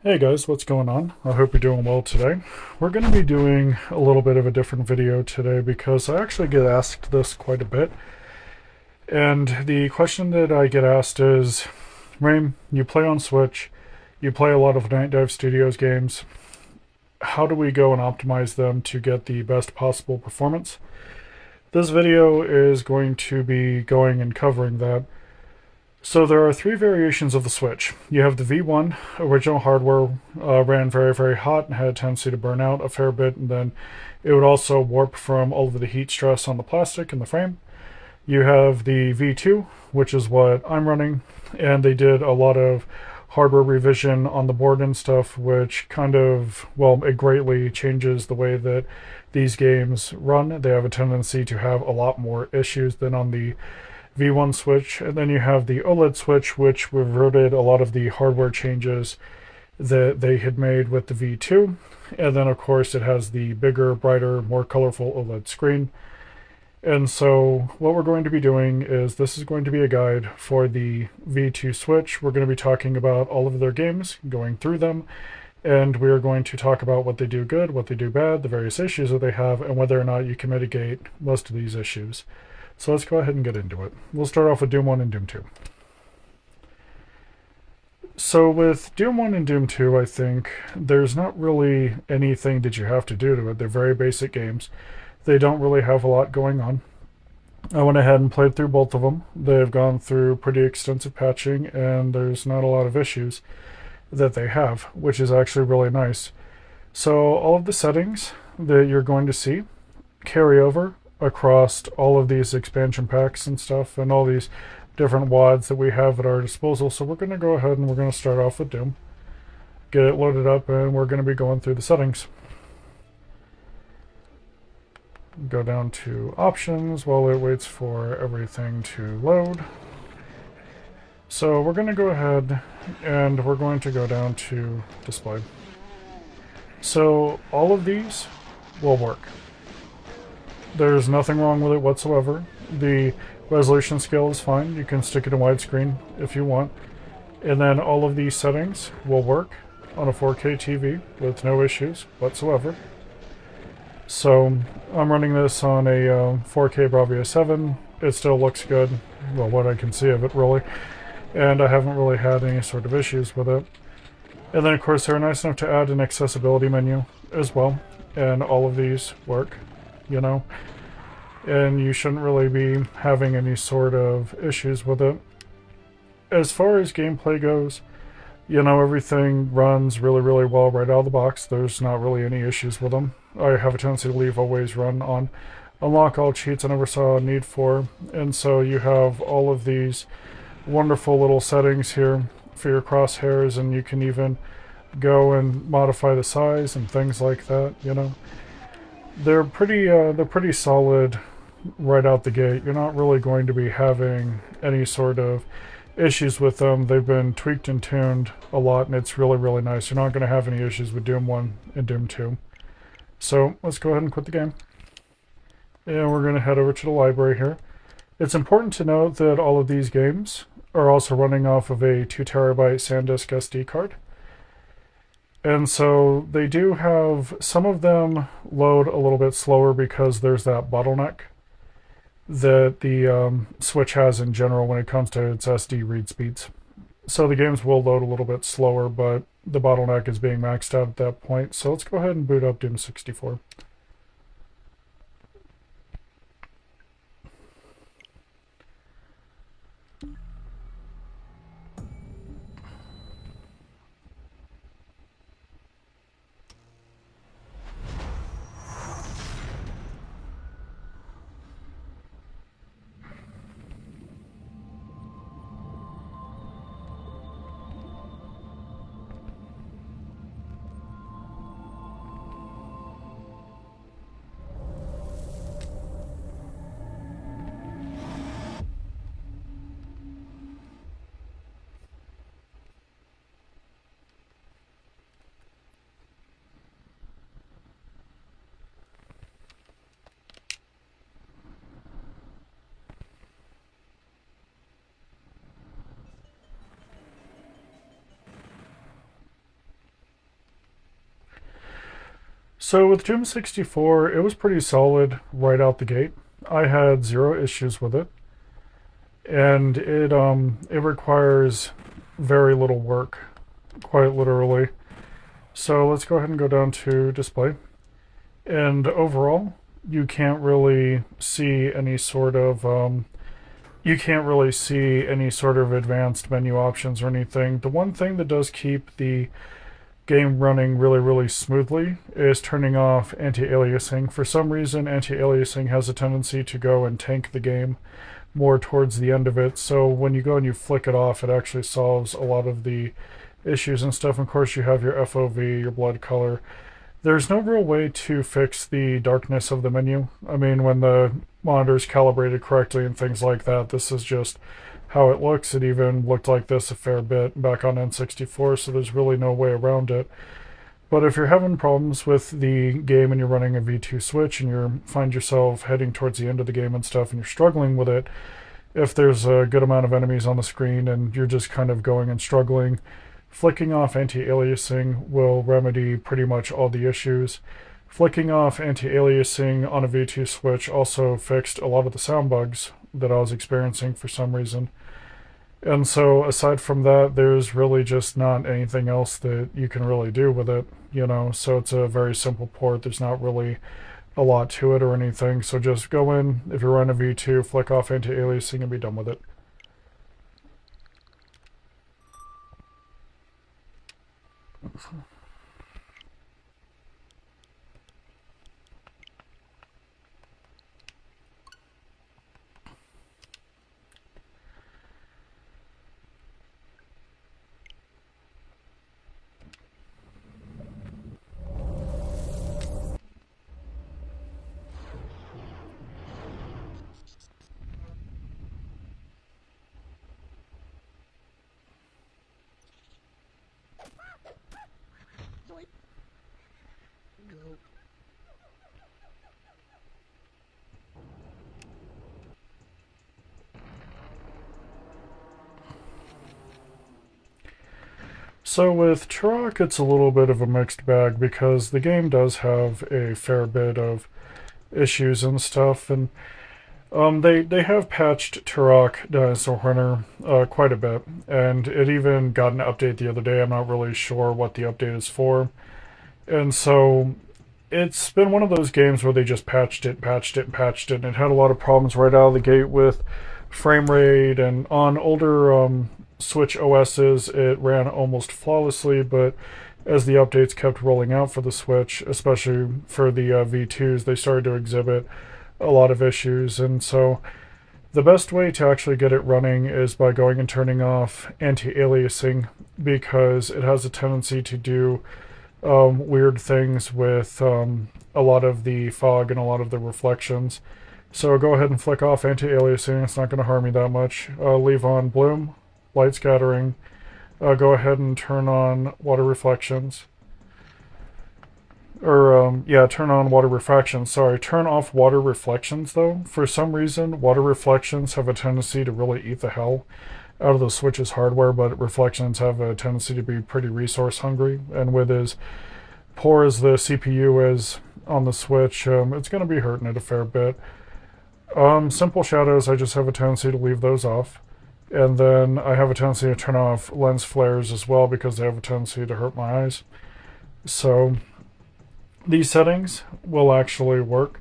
Hey guys, what's going on? I hope you're doing well today. We're going to be doing a little bit of a different video today because I actually get asked this quite a bit. And the question that I get asked is, Rain, you play on Switch, you play a lot of Nightdive Studios games. How do we go and optimize them to get the best possible performance? This video is going to be going and covering that. So there are three variations of the Switch. You have the V1, original hardware, ran very, very hot and had a tendency to burn out a fair bit, and then it would also warp from all of the heat stress on the plastic in the frame. You have the V2, which is what I'm running, and they did a lot of hardware revision on the board and stuff, which kind of, well, it greatly changes the way that these games run. They have a tendency to have a lot more issues than on the V1 Switch, and then you have the OLED Switch, which reverted a lot of the hardware changes that they had made with the V2. And then, of course, it has the bigger, brighter, more colorful OLED screen. And so, what we're going to be doing is this is going to be a guide for the V2 Switch. We're going to be talking about all of their games, going through them, and we are going to talk about what they do good, what they do bad, the various issues that they have, and whether or not you can mitigate most of these issues. So let's go ahead and get into it. We'll start off with Doom 1 and Doom 2. So with Doom 1 and Doom 2, I think there's not really anything that you have to do to it. They're very basic games. They don't really have a lot going on. I went ahead and played through both of them. They've gone through pretty extensive patching, and there's not a lot of issues that they have, which is actually really nice. So all of the settings that you're going to see carry over across all of these expansion packs and stuff and all these different WADs that we have at our disposal. So we're going to go ahead and we're going to start off with Doom, get it loaded up, and we're going to be going through the settings. Go down to options while it waits for everything to load. So we're going to go ahead and we're going to go down to display. So all of these will work. There's nothing wrong with it whatsoever. The resolution scale is fine. You can stick it in widescreen if you want. And then all of these settings will work on a 4K TV with no issues whatsoever. So I'm running this on a 4K Bravia 7. It still looks good, well, what I can see of it really. And I haven't really had any sort of issues with it. And then of course they're nice enough to add an accessibility menu as well. And all of these work, you know, and you shouldn't really be having any sort of issues with it. As far as gameplay goes, you know, everything runs really, really well right out of the box. There's not really any issues with them. I have a tendency to leave always run on unlock all cheats I never saw a need for, and so you have all of these wonderful little settings here for your crosshairs, and you can even go and modify the size and things like that, you know. They're pretty solid right out the gate. You're not really going to be having any sort of issues with them. They've been tweaked and tuned a lot, and it's really, really nice. You're not going to have any issues with Doom 1 and Doom 2. So let's go ahead and quit the game. And we're going to head over to the library here. It's important to note that all of these games are also running off of a 2TB SanDisk SD card. And so they do have, some of them load a little bit slower because there's that bottleneck that the Switch has in general when it comes to its SD read speeds. So the games will load a little bit slower, but the bottleneck is being maxed out at that point. So let's go ahead and boot up Doom 64. So with Doom 64, it was pretty solid right out the gate. I had zero issues with it, and it requires very little work, quite literally. So let's go ahead and go down to display. And overall, you can't really see any sort of advanced menu options or anything. The one thing that does keep the game running really smoothly is turning off anti-aliasing. For some reason, anti-aliasing has a tendency to go and tank the game more towards the end of it. So when you go and you flick it off, it actually solves a lot of the issues and stuff. Of course, you have your FOV, your blood color. There's no real way to fix the darkness of the menu. I mean, when the monitor's calibrated correctly and things like that, this is just how it looks. It even looked like this a fair bit back on N64, so there's really no way around it. But if you're having problems with the game and you're running a V2 Switch and you find yourself heading towards the end of the game and stuff and you're struggling with it, if there's a good amount of enemies on the screen and you're just kind of going and struggling, flicking off anti-aliasing will remedy pretty much all the issues. Flicking off anti-aliasing on a V2 Switch also fixed a lot of the sound bugs that I was experiencing for some reason. And so aside from that, there's really just not anything else that you can really do with it, you know, so it's a very simple port. There's not really a lot to it or anything, so just go in, if you're running a V2, flick off anti-aliasing and be done with it. So with Turok, it's a little bit of a mixed bag because the game does have a fair bit of issues and stuff, and they have patched Turok Dinosaur Hunter quite a bit, and it even got an update the other day. I'm not really sure what the update is for, and so it's been one of those games where they just patched it, and it had a lot of problems right out of the gate with frame rate, and on older Switch OSs it ran almost flawlessly, but as the updates kept rolling out for the Switch, especially for the V2s, they started to exhibit a lot of issues. And so the best way to actually get it running is by going and turning off anti-aliasing, because it has a tendency to do weird things with a lot of the fog and a lot of the reflections. So go ahead and flick off anti-aliasing. It's not going to harm you that much. Leave on bloom, light scattering. Go ahead and turn on water reflections. Turn on water refractions. Sorry, turn off water reflections though. For some reason, water reflections have a tendency to really eat the hell out of the Switch's hardware, but reflections have a tendency to be pretty resource hungry. And with as poor as the CPU is on the Switch, it's going to be hurting it a fair bit. Simple shadows, I just have a tendency to leave those off. And then I have a tendency to turn off lens flares as well because they have a tendency to hurt my eyes. So these settings will actually work.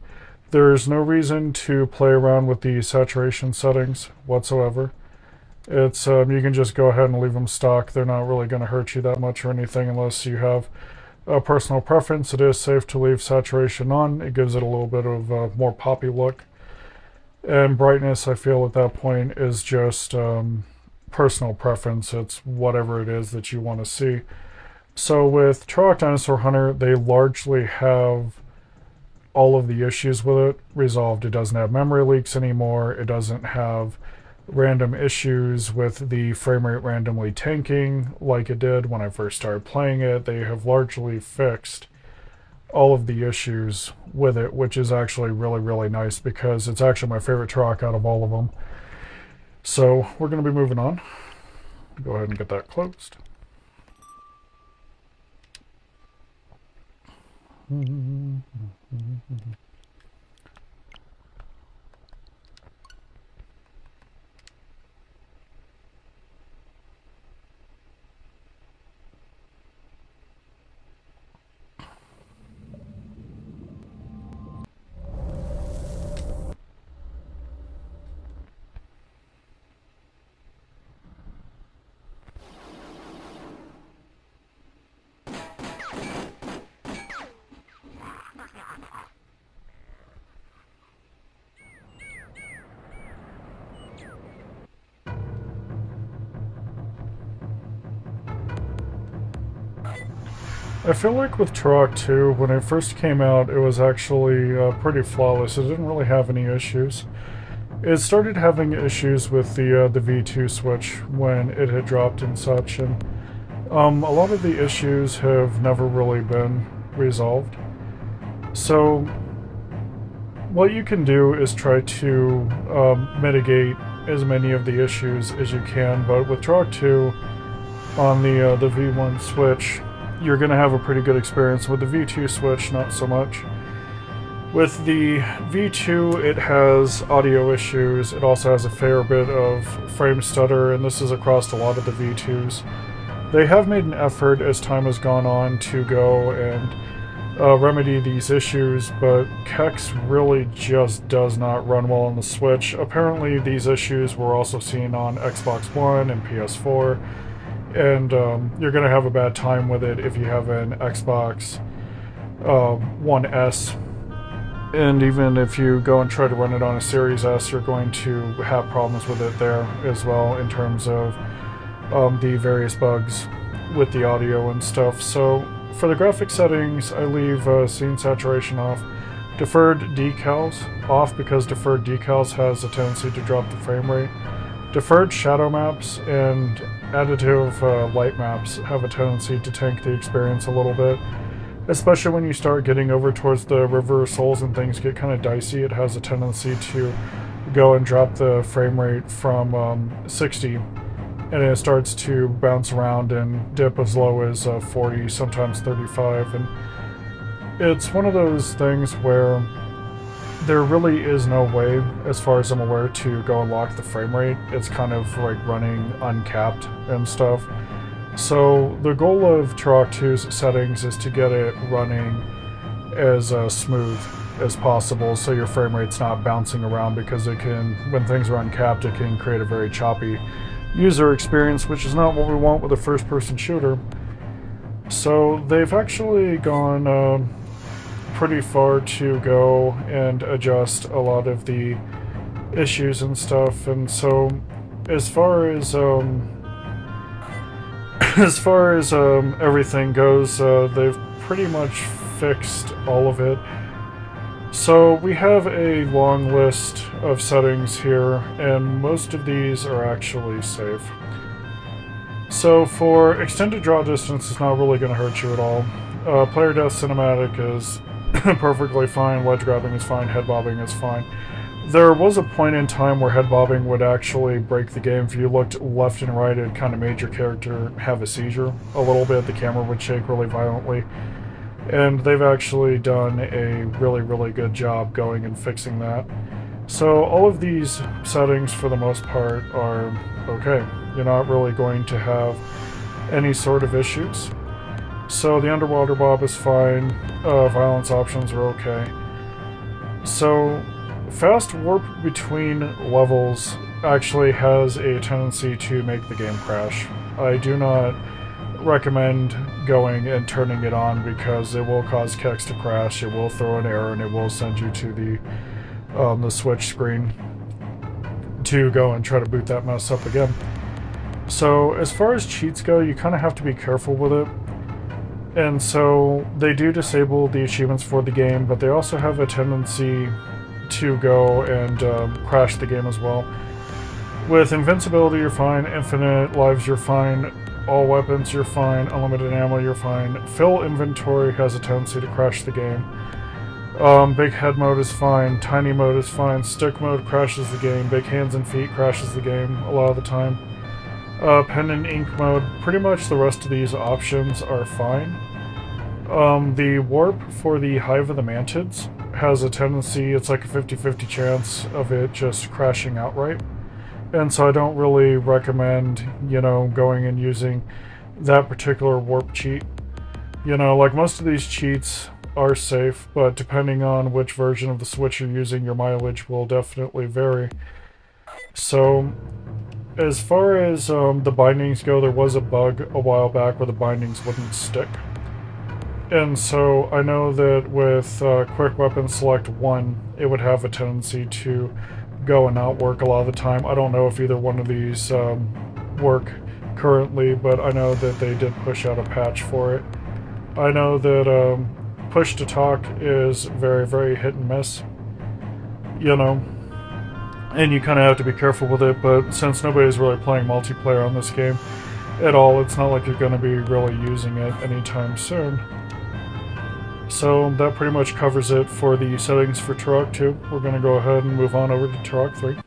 There's no reason to play around with the saturation settings whatsoever. It's you can just go ahead and leave them stock. They're not really going to hurt you that much or anything unless you have a personal preference. It is safe to leave saturation on. It gives it a little bit of a more poppy look. And brightness, I feel at that point, is just personal preference. It's whatever it is that you want to see. So with Turok Dinosaur Hunter, they largely have all of the issues with it resolved. It doesn't have memory leaks anymore. It doesn't have random issues with the frame rate randomly tanking like it did when I first started playing it. They have largely fixed all of the issues with it, which is actually really nice because it's actually my favorite Turok out of all of them. So we're going to be moving on. Go ahead and get that closed. I feel like with Turok 2, when it first came out, it was actually pretty flawless. It didn't really have any issues. It started having issues with the V2 switch when it had dropped and such, and a lot of the issues have never really been resolved. So what you can do is try to mitigate as many of the issues as you can, but with Turok 2 on the V1 switch, you're going to have a pretty good experience. With the V2 switch, not so much. With the V2, it has audio issues. It also has a fair bit of frame stutter, and this is across a lot of the V2s. They have made an effort as time has gone on to go and remedy these issues, but Kex really just does not run well on the Switch. Apparently, these issues were also seen on Xbox One and PS4. And you're going to have a bad time with it if you have an Xbox One S. And even if you go and try to run it on a Series S, you're going to have problems with it there as well in terms of the various bugs with the audio and stuff. So for the graphic settings, I leave scene saturation off. Deferred decals off because deferred decals has a tendency to drop the frame rate. Deferred shadow maps and additive light maps have a tendency to tank the experience a little bit, especially when you start getting over towards the River of Souls and things get kind of dicey. It has a tendency to go and drop the frame rate from 60, and it starts to bounce around and dip as low as 40, sometimes 35, and it's one of those things where there really is no way, as far as I'm aware, to go and lock the frame rate. It's kind of like running uncapped and stuff. So the goal of Turok 2's settings is to get it running as smooth as possible, so your frame rate's not bouncing around, because it can, when things are uncapped, it can create a very choppy user experience, which is not what we want with a first-person shooter. So they've actually gone pretty far to go and adjust a lot of the issues and stuff, and so as far as everything goes, they've pretty much fixed all of it. So we have a long list of settings here, and most of these are actually safe. So for extended draw distance, it's not really going to hurt you at all. Player death cinematic is perfectly fine, ledge grabbing is fine, head bobbing is fine. There was a point in time where head bobbing would actually break the game. If you looked left and right, it kind of made your character have a seizure a little bit. The camera would shake really violently. And they've actually done a really, really good job going and fixing that. So all of these settings, for the most part, are okay. You're not really going to have any sort of issues. So the underwater bob is fine, violence options are okay. So fast warp between levels actually has a tendency to make the game crash. I do not recommend going and turning it on, because it will cause Kex to crash, it will throw an error, and it will send you to the Switch screen to go and try to boot that mess up again. So as far as cheats go, you kind of have to be careful with it. And so they do disable the achievements for the game, but they also have a tendency to go and crash the game as well. With invincibility, you're fine. Infinite lives, you're fine. All weapons, you're fine. Unlimited ammo, you're fine. Fill inventory has a tendency to crash the game. Big head mode is fine. Tiny mode is fine. Stick mode crashes the game. Big hands and feet crashes the game a lot of the time. Pen and ink mode, pretty much the rest of these options are fine. The warp for the Hive of the Mantids has a tendency, it's like a 50-50 chance of it just crashing outright. And so I don't really recommend, going and using that particular warp cheat. Like most of these cheats are safe, but depending on which version of the Switch you're using, your mileage will definitely vary. So, as far as the bindings go, there was a bug a while back where the bindings wouldn't stick. And so I know that with Quick Weapon Select 1, it would have a tendency to go and not work a lot of the time. I don't know if either one of these work currently, but I know that they did push out a patch for it. I know that push to talk is very, very hit and miss, and you kind of have to be careful with it, but since nobody's really playing multiplayer on this game at all, it's not like you're going to be really using it anytime soon. So that pretty much covers it for the settings for Turok 2. We're going to go ahead and move on over to Turok 3.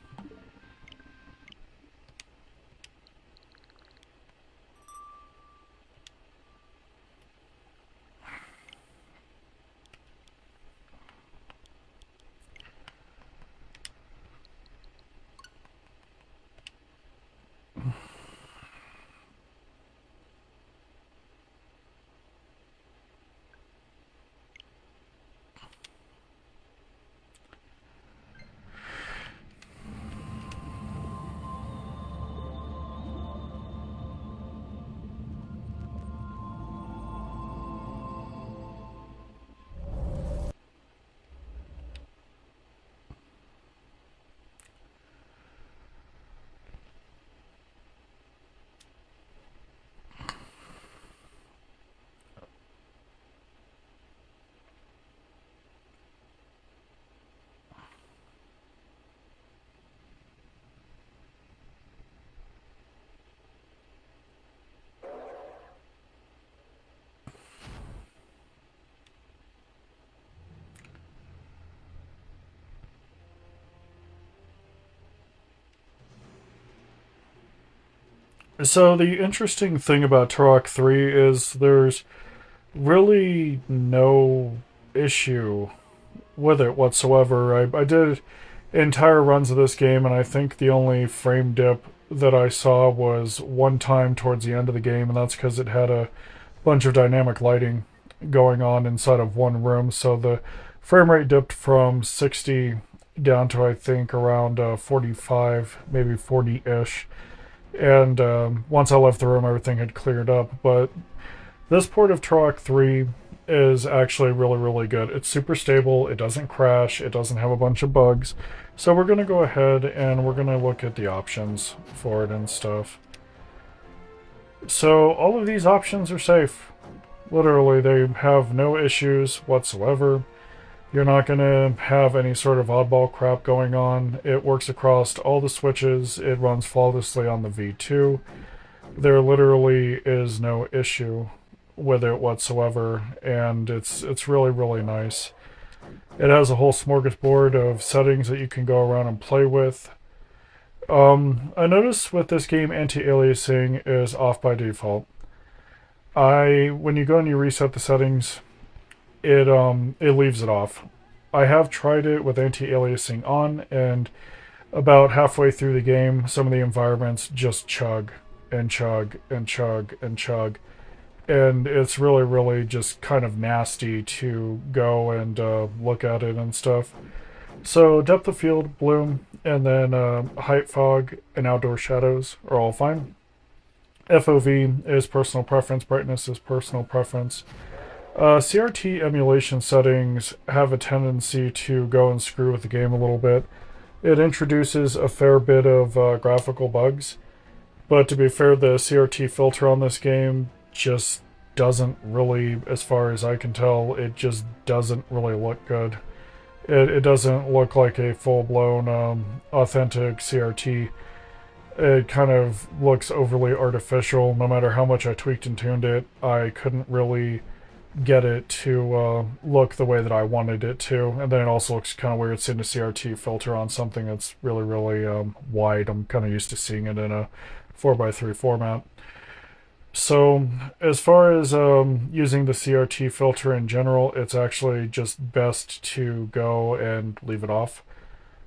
So the interesting thing about Turok 3 is there's really no issue with it whatsoever. I did entire runs of this game, and I think the only frame dip that I saw was one time towards the end of the game, and that's because it had a bunch of dynamic lighting going on inside of one room, so the frame rate dipped from 60 down to I think around 45, maybe 40-ish. And once I left the room, everything had cleared up. But this port of Turok 3 is actually really, really good. It's super stable. It doesn't crash. It doesn't have a bunch of bugs. So we're going to go ahead and we're going to look at the options for it and stuff. So all of these options are safe. Literally, they have no issues whatsoever. You're not going to have any sort of oddball crap going on. It works across all the switches. It runs flawlessly on the V2. There literally is no issue with it whatsoever, and it's really, really nice. It has a whole smorgasbord of settings that you can go around and play with. I noticed with this game, anti-aliasing is off by default. When you go and you reset the settings, it leaves it off. I have tried it with anti-aliasing on, and about halfway through the game, some of the environments just chug and chug and chug and chug, and it's really, really just kind of nasty to go and look at it and stuff. So depth of field, bloom, and then height fog and outdoor shadows are all fine. FOV is personal preference, brightness is personal preference. CRT emulation settings have a tendency to go and screw with the game a little bit. It introduces a fair bit of graphical bugs, but to be fair, the CRT filter on this game just doesn't really, as far as I can tell, it just doesn't really look good. It doesn't look like a full-blown authentic CRT. It kind of looks overly artificial. No matter how much I tweaked and tuned it, I couldn't really get it to look the way that I wanted it to. And then it also looks kind of weird seeing a CRT filter on something that's really, really wide. I'm kind of used to seeing it in a 4x3 format. So, as far as using the CRT filter in general, it's actually just best to go and leave it off.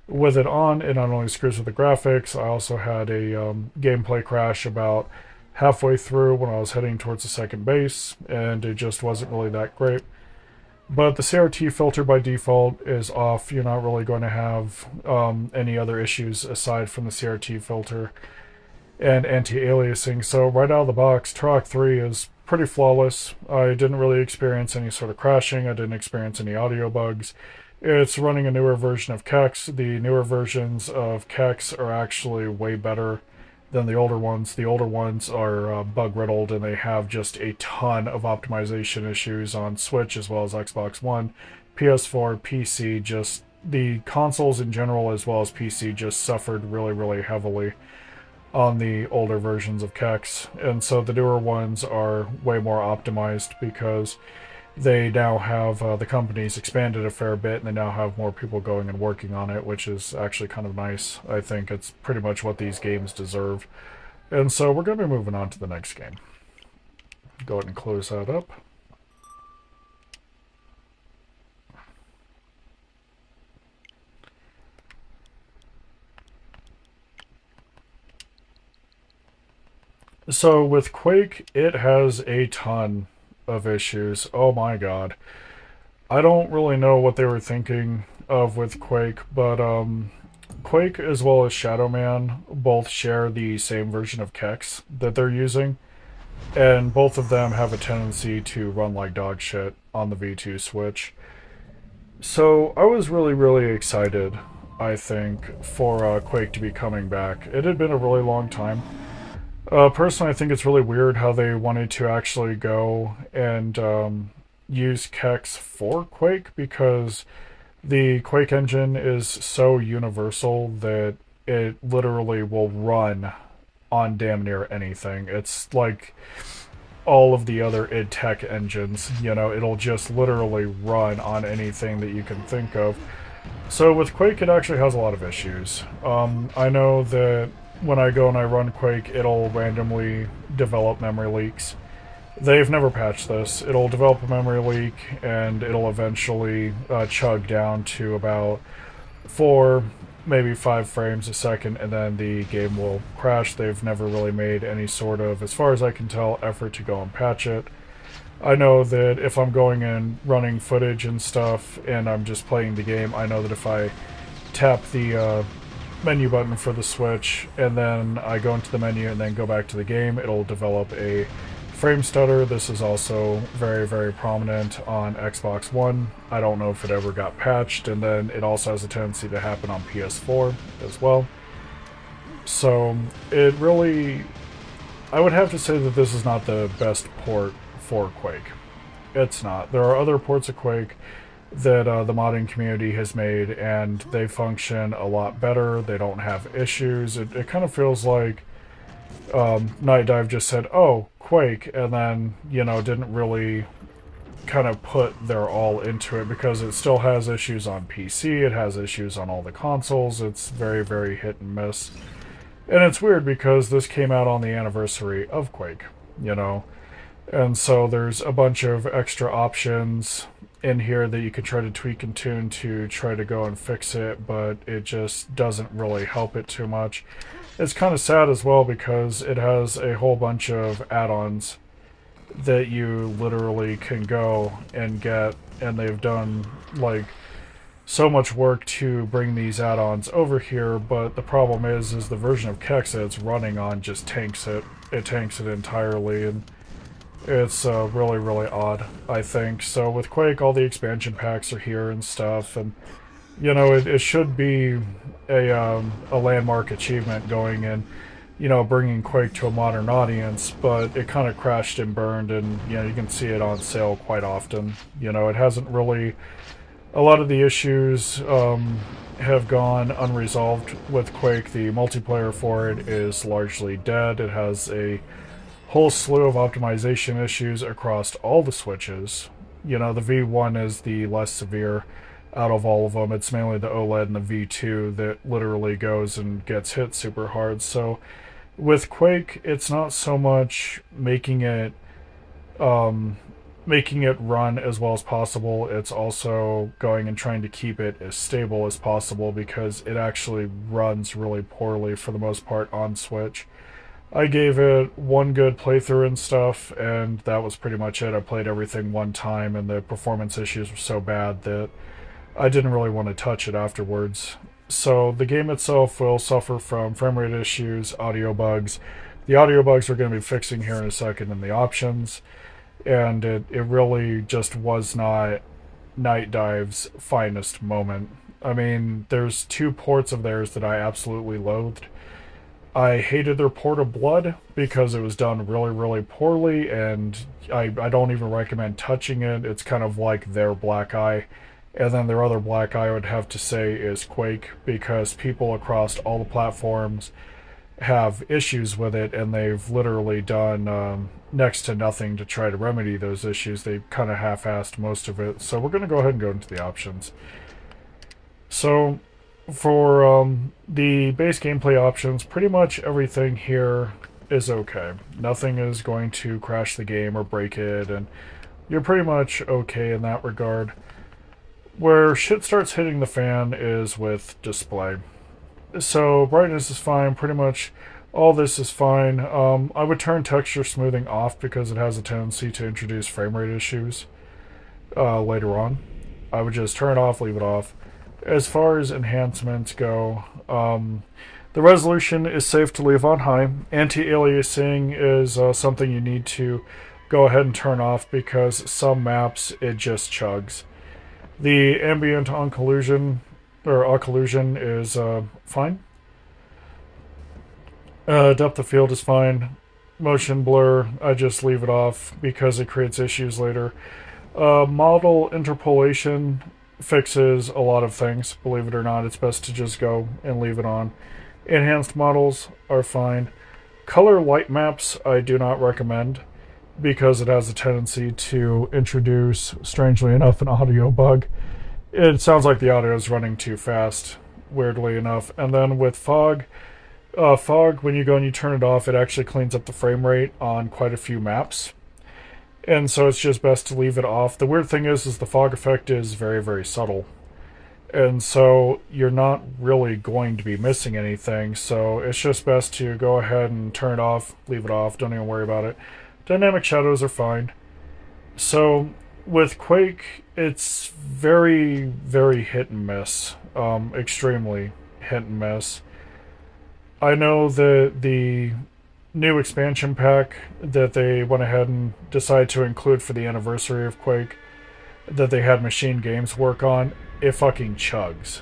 With it on, it not only screws with the graphics, I also had a gameplay crash about halfway through when I was heading towards the second base, and it just wasn't really that great. But the CRT filter by default is off. You're not really going to have any other issues aside from the CRT filter and anti-aliasing. So right out of the box, Turok 3 is pretty flawless. I didn't really experience any sort of crashing. I didn't experience any audio bugs. It's running a newer version of Kex. The newer versions of Kex are actually way better than the older ones. The older ones are bug riddled, and they have just a ton of optimization issues on Switch as well as Xbox One, PS4, PC. Just the consoles in general as well as PC just suffered really, really heavily on the older versions of Kex. And so the newer ones are way more optimized because they now have the company's expanded a fair bit, and they now have more people going and working on it, which is actually kind of nice. I think it's pretty much what these games deserve. And so we're going to be moving on to the next game. Go ahead and close that up. So with Quake, it has a ton of issues. Oh my god. I don't really know what they were thinking of with Quake, but Quake as well as Shadow Man both share the same version of Kex that they're using, and both of them have a tendency to run like dog shit on the V2 Switch. So I was really, really excited, I think, for Quake to be coming back. It had been a really long time. Personally, I think it's really weird how they wanted to actually go and use Kex for Quake, because the Quake engine is so universal that it literally will run on damn near anything. It's like all of the other id Tech engines, it'll just literally run on anything that you can think of. So with Quake, it actually has a lot of issues. I know that when I go and I run Quake, it'll randomly develop memory leaks. They've never patched this. It'll develop a memory leak, and it'll eventually chug down to about 4, maybe 5 frames a second, and then the game will crash. They've never really made any sort of, as far as I can tell, effort to go and patch it. I know that if I'm going and running footage and stuff, and I'm just playing the game, I know that if I tap the menu button for the Switch, and then I go into the menu and then go back to the game, it'll develop a frame stutter. This is also very, very prominent on Xbox One. I don't know if it ever got patched, and then it also has a tendency to happen on PS4 as well. So it really, I would have to say that this is not the best port for Quake. It's not. There are other ports of Quake that the modding community has made, and they function a lot better. They don't have issues. It kind of feels like Nightdive just said, oh, Quake, and then, didn't really kind of put their all into it, because it still has issues on PC, it has issues on all the consoles. It's very, very hit and miss. And it's weird because this came out on the anniversary of Quake, and so there's a bunch of extra options in here that you could try to tweak and tune to try to go and fix it, but it just doesn't really help it too much. It's kind of sad as well because it has a whole bunch of add-ons that you literally can go and get, and they've done like so much work to bring these add-ons over here, but the problem is the version of Kex that it's running on just tanks it. It tanks it entirely, and it's really, really odd, I think. So with Quake, all the expansion packs are here and stuff, and it should be a landmark achievement going in, bringing Quake to a modern audience, but it kind of crashed and burned, and you can see it on sale quite often. It hasn't really, a lot of the issues have gone unresolved with Quake. The multiplayer for it is largely dead. It has a whole slew of optimization issues across all the Switches. The V1 is the less severe out of all of them. It's mainly the OLED and the V2 that literally goes and gets hit super hard. So With Quake, it's not so much um, making it run as well as possible. It's also going and trying to keep it as stable as possible because it actually runs really poorly for the most part on Switch. I gave it one good playthrough and stuff, and that was pretty much it. I played everything one time, and the performance issues were so bad that I didn't really want to touch it afterwards. So the game itself will suffer from frame rate issues, audio bugs. The audio bugs we're going to be fixing here in a second in the options, and it really just was not Nightdive's finest moment. I mean, there's two ports of theirs that I absolutely loathed. I hated their port of Blood because it was done really, really poorly, and I don't even recommend touching it. It's kind of like their Black Eye. And then their other Black Eye I would have to say is Quake, because people across all the platforms have issues with it, and they've literally done next to nothing to try to remedy those issues. They kind of half-assed most of it. So we're going to go ahead and go into the options. So for the base gameplay options, pretty much everything here is okay. Nothing is going to crash the game or break it, and you're pretty much okay in that regard. Where shit starts hitting the fan is with display. So brightness is fine, pretty much all this is fine. I would turn texture smoothing off because it has a tendency to introduce frame rate issues later on. I would just turn it off, leave it off. As far as enhancements go, the resolution is safe to leave on high. Anti-aliasing is something you need to go ahead and turn off because some maps it just chugs. The ambient occlusion is fine. Depth of field is fine. Motion blur, I just leave it off because it creates issues later. Model interpolation fixes a lot of things. Believe it or not, it's best to just go and leave it on. Enhanced models are fine. Color light maps I do not recommend because it has a tendency to introduce, strangely enough, an audio bug. It sounds like the audio is running too fast, weirdly enough. And then with fog, when you go and you turn it off, it actually cleans up the frame rate on quite a few maps. And so it's just best to leave it off. The weird thing is the fog effect is very, very subtle. And so you're not really going to be missing anything. So it's just best to go ahead and turn it off, leave it off, don't even worry about it. Dynamic shadows are fine. So with Quake, it's very, very hit and miss. Extremely hit and miss. I know that the new expansion pack that they went ahead and decided to include for the anniversary of Quake, that they had Machine Games work on, it fucking chugs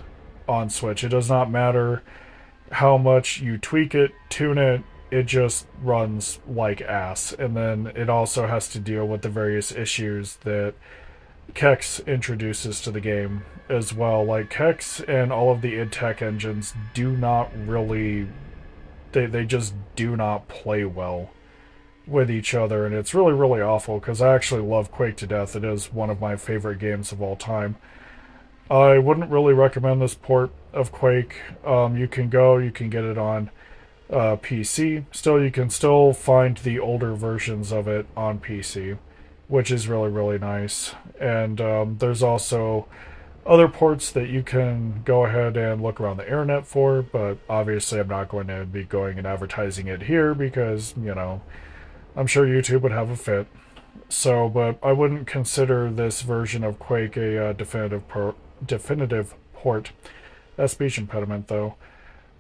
on Switch. It does not matter how much you tweak it, tune it, it just runs like ass. And then it also has to deal with the various issues that Kex introduces to the game as well. Like, Kex and all of the id Tech engines do not really... They just do not play well with each other, and it's really, really awful, because I actually love Quake to death. It is one of my favorite games of all time. I wouldn't really recommend this port of Quake. You can get it on PC. Still, you can still find the older versions of it on PC, which is really, really nice. And there's also other ports that you can go ahead and look around the internet for, but obviously I'm not going to be going and advertising it here because, you know, I'm sure YouTube would have a fit. So, but I wouldn't consider this version of Quake a definitive port. That's speech impediment, though.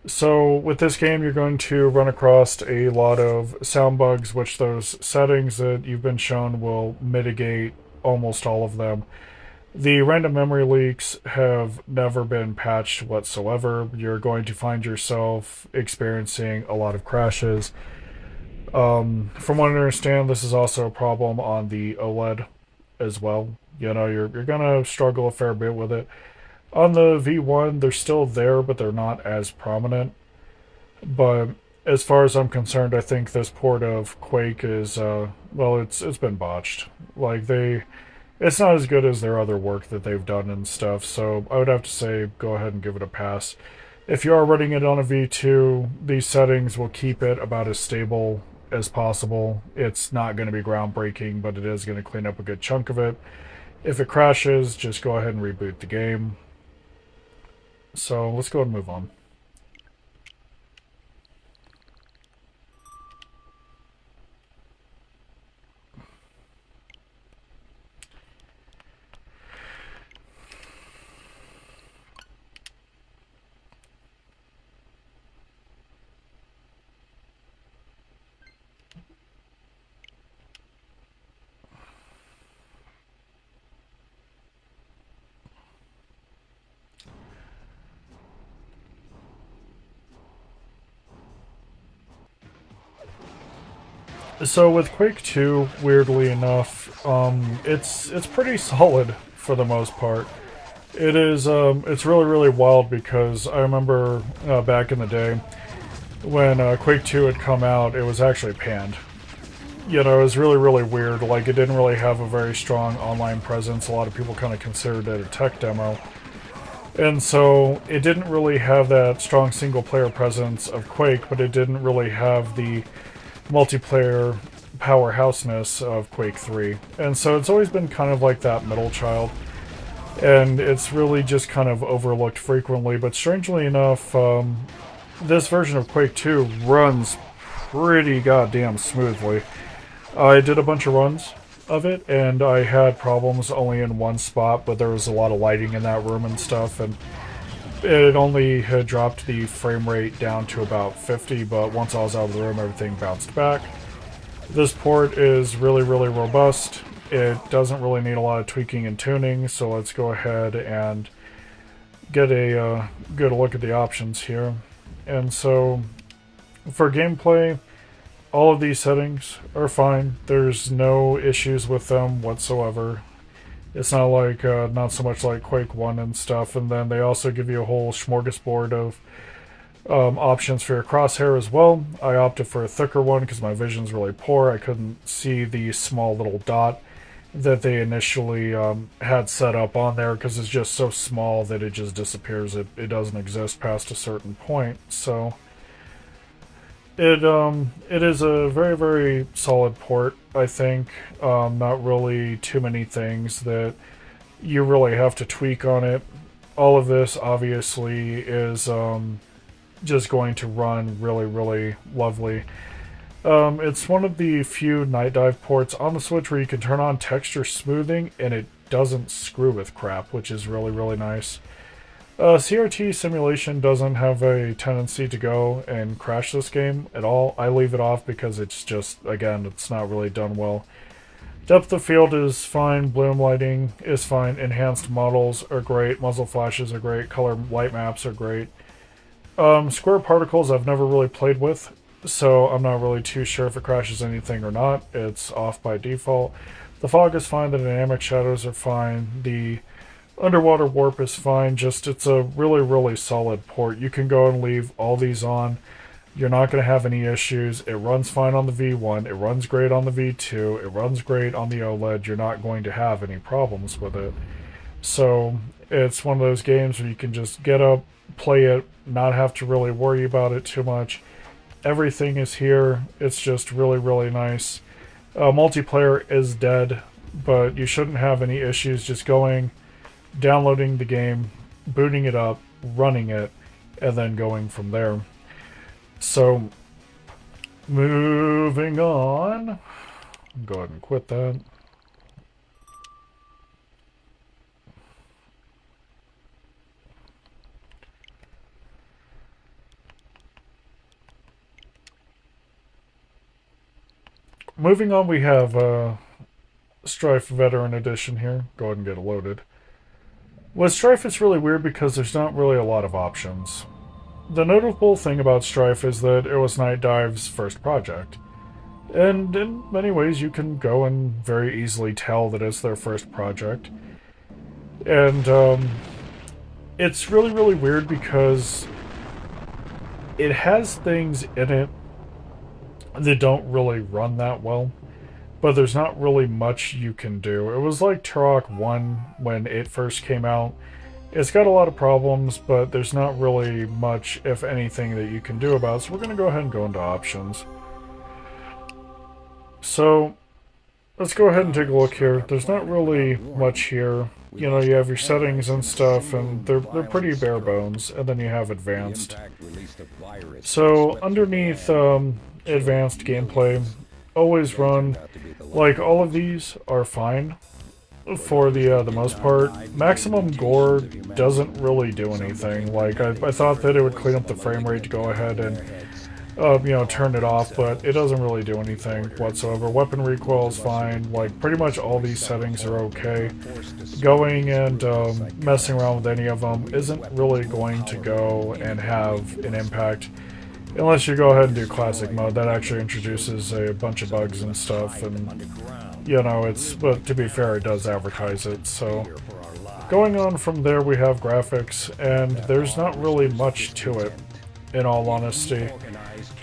So with this game, you're going to run across a lot of sound bugs, which those settings that you've been shown will mitigate almost all of them. The random memory leaks have never been patched whatsoever. You're going to find yourself experiencing a lot of crashes. From what I understand, this is also a problem on the OLED as well. You know, you're going to struggle a fair bit with it. On the V1, they're still there, but they're not as prominent. But as far as I'm concerned, I think this port of Quake is, well, it's been botched. Like, it's not as good as their other work that they've done and stuff, so I would have to say go ahead and give it a pass. If you are running it on a V2, these settings will keep it about as stable as possible. It's not going to be groundbreaking, but it is going to clean up a good chunk of it. If it crashes, just go ahead and reboot the game. So let's go ahead and move on. So with Quake 2, weirdly enough, it's pretty solid for the most part. It is it's really wild because I remember back in the day when Quake 2 had come out, it was actually panned. You know, it was really weird. Like, it didn't really have a very strong online presence. A lot of people kind of considered it a tech demo. And so it didn't really have that strong single player presence of Quake, but it didn't really have the multiplayer powerhouseness of Quake 3. And so it's always been kind of like that middle child. And it's really just kind of overlooked frequently. But strangely enough, this version of Quake 2 runs pretty goddamn smoothly. I did a bunch of runs of it, and I had problems only in one spot, but there was a lot of lighting in that room and stuff, and it only had dropped the frame rate down to about 50, but once I was out of the room, everything bounced back. This port is really robust. It doesn't really need a lot of tweaking and tuning, so let's go ahead and get a good look at the options here. And so, for gameplay, all of these settings are fine. There's no issues with them whatsoever. It's not like, not so much like Quake 1 and stuff. And then they also give you a whole smorgasbord of options for your crosshair as well. I opted for a thicker one because my vision's really poor. I couldn't see the small little dot that they initially had set up on there because it's just so small that it just disappears. It doesn't exist past a certain point. So it is a very solid port, I think. Not really too many things that you really have to tweak on it. All of this obviously is just going to run really lovely. It's one of the few Nightdive ports on the Switch where you can turn on texture smoothing and it doesn't screw with crap, which is really nice. CRT simulation doesn't have a tendency to go and crash this game at all. I leave it off because it's just, again, it's not really done well. Depth of field is fine, bloom lighting is fine, enhanced models are great, muzzle flashes are great, color light maps are great. Square particles I've never really played with, so I'm not really too sure if it crashes anything or not. It's off by default. The fog is fine, the dynamic shadows are fine, the underwater warp is fine, just it's a really solid port. You can go and leave all these on. You're not going to have any issues. It runs fine on the V1. It runs great on the V2. It runs great on the OLED. You're not going to have any problems with it. So it's one of those games where you can just get up, play it, not have to really worry about it too much. Everything is here. It's just really nice. Multiplayer is dead, but you shouldn't have any issues just going, downloading the game, booting it up, running it, and then going from there. So, moving on. Go ahead and quit that. Moving on, we have Strife Veteran Edition here. Go ahead and get it loaded. With Strife, it's really weird because there's not really a lot of options. The notable thing about Strife is that it was Nightdive's first project. And in many ways, you can go and very easily tell that it's their first project. And it's really weird because it has things in it that don't really run that well. But there's not really much you can do. It was like Turok 1 when it first came out. It's got a lot of problems, but there's not really much, if anything, that you can do about it. So we're going to go ahead and go into options. So let's go ahead and take a look here. There's not really much here. You know, you have your settings and stuff, and they're pretty bare bones. And then you have advanced. So underneath advanced gameplay, always run. Like, all of these are fine for the most part. Maximum gore doesn't really do anything. Like, I thought that it would clean up the frame rate to go ahead and you know, turn it off, but it doesn't really do anything whatsoever. Weapon recoil is fine. Like, pretty much all these settings are okay. Going and messing around with any of them isn't really going to go and have an impact unless you go ahead and do classic mode. That actually introduces a bunch of bugs and stuff, and you know, but to be fair, it does advertise it. So going on from there, we have graphics, and there's not really much to it, in all honesty.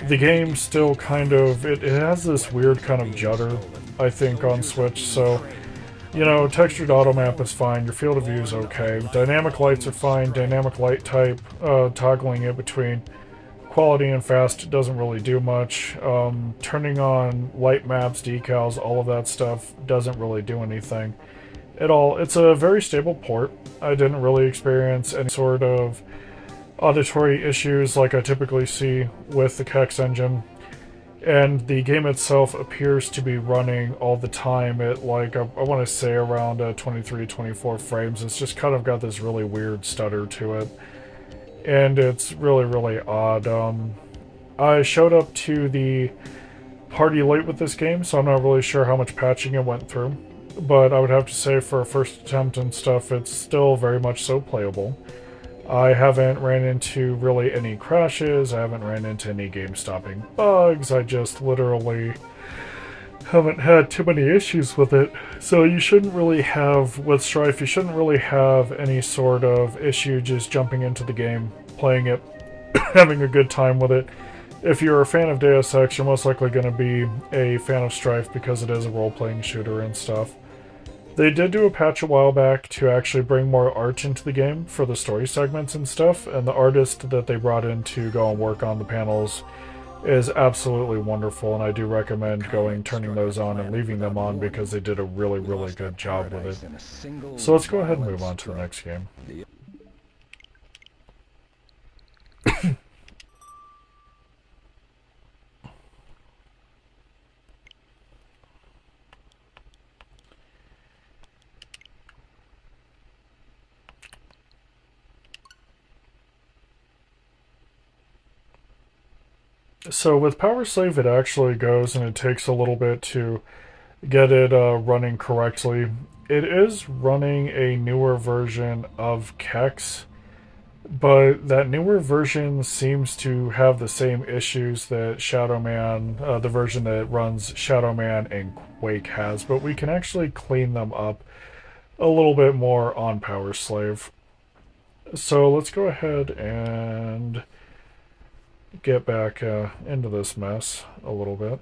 The game still kind of, it has this weird kind of jutter, I think, on Switch. So, you know, textured auto map is fine, your field of view is okay, dynamic lights are fine, dynamic light type, toggling it between quality and fast doesn't really do much. Turning on light maps, decals, all of that stuff doesn't really do anything at all. It's a very stable port. I didn't really experience any sort of auditory issues like I typically see with the Kex engine. And the game itself appears to be running all the time at, like, I want to say around 23, 24 frames. It's just kind of got this really weird stutter to it. And it's really, really odd. I showed up to the party late with this game, so I'm not really sure how much patching it went through. But I would have to say, for a first attempt and stuff, it's still very much so playable. I haven't ran into really any crashes, I haven't ran into any game-stopping bugs, I just literally haven't had too many issues with it. So you shouldn't really have, with Strife, you shouldn't really have any sort of issue just jumping into the game, playing it, having a good time with it. If you're a fan of Deus Ex, you're most likely going to be a fan of Strife because it is a role-playing shooter and stuff. They did do a patch a while back to actually bring more art into the game for the story segments and stuff, and the artist that they brought in to go and work on the panels is absolutely wonderful, and I do recommend turning those on and leaving them on because they did a really, really good job with it. So let's go ahead and move on to the next game. So with Powerslave, it actually goes and it takes a little bit to get it running correctly. It is running a newer version of Kex, but that newer version seems to have the same issues that Shadowman, the version that runs Shadowman and Quake has, but we can actually clean them up a little bit more on Powerslave. So let's go ahead and get back into this mess a little bit.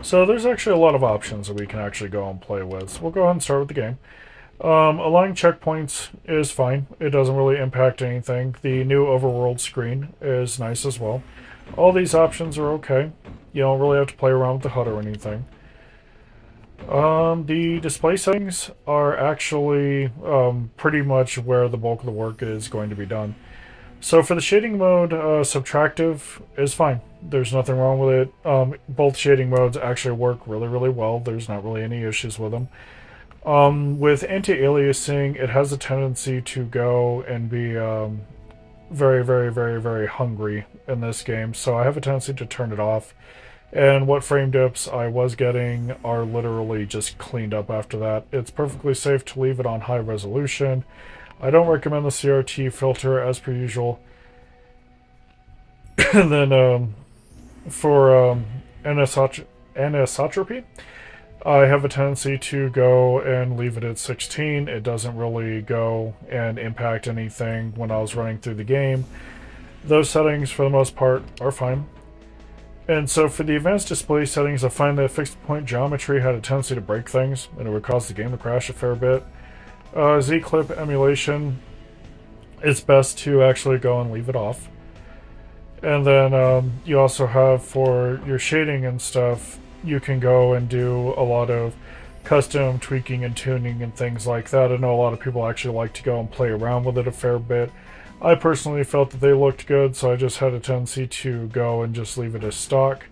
So there's actually a lot of options that we can actually go and play with. So we'll go ahead and start with the game. Allowing checkpoints is fine. It doesn't really impact anything. The new overworld screen is nice as well. All these options are okay. You don't really have to play around with the HUD or anything. The display settings are actually pretty much where the bulk of the work is going to be done. So for the shading mode, subtractive is fine. There's nothing wrong with it. Both shading modes actually work really, really well. There's not really any issues with them. With anti-aliasing, it has a tendency to go and be very, very, very, very hungry in this game. So I have a tendency to turn it off. And what frame dips I was getting are literally just cleaned up after that. It's perfectly safe to leave it on high resolution. I don't recommend the CRT filter as per usual. And then for anisotropy, I have a tendency to go and leave it at 16. It doesn't really go and impact anything when I was running through the game. Those settings, for the most part, are fine. And so for the advanced display settings, I find that fixed point geometry had a tendency to break things, and it would cause the game to crash a fair bit. Z-clip emulation, it's best to actually go and leave it off. And then you also have for your shading and stuff, you can go and do a lot of custom tweaking and tuning and things like that. I know a lot of people actually like to go and play around with it a fair bit. I personally felt that they looked good, so I just had a tendency to go and just leave it as stock.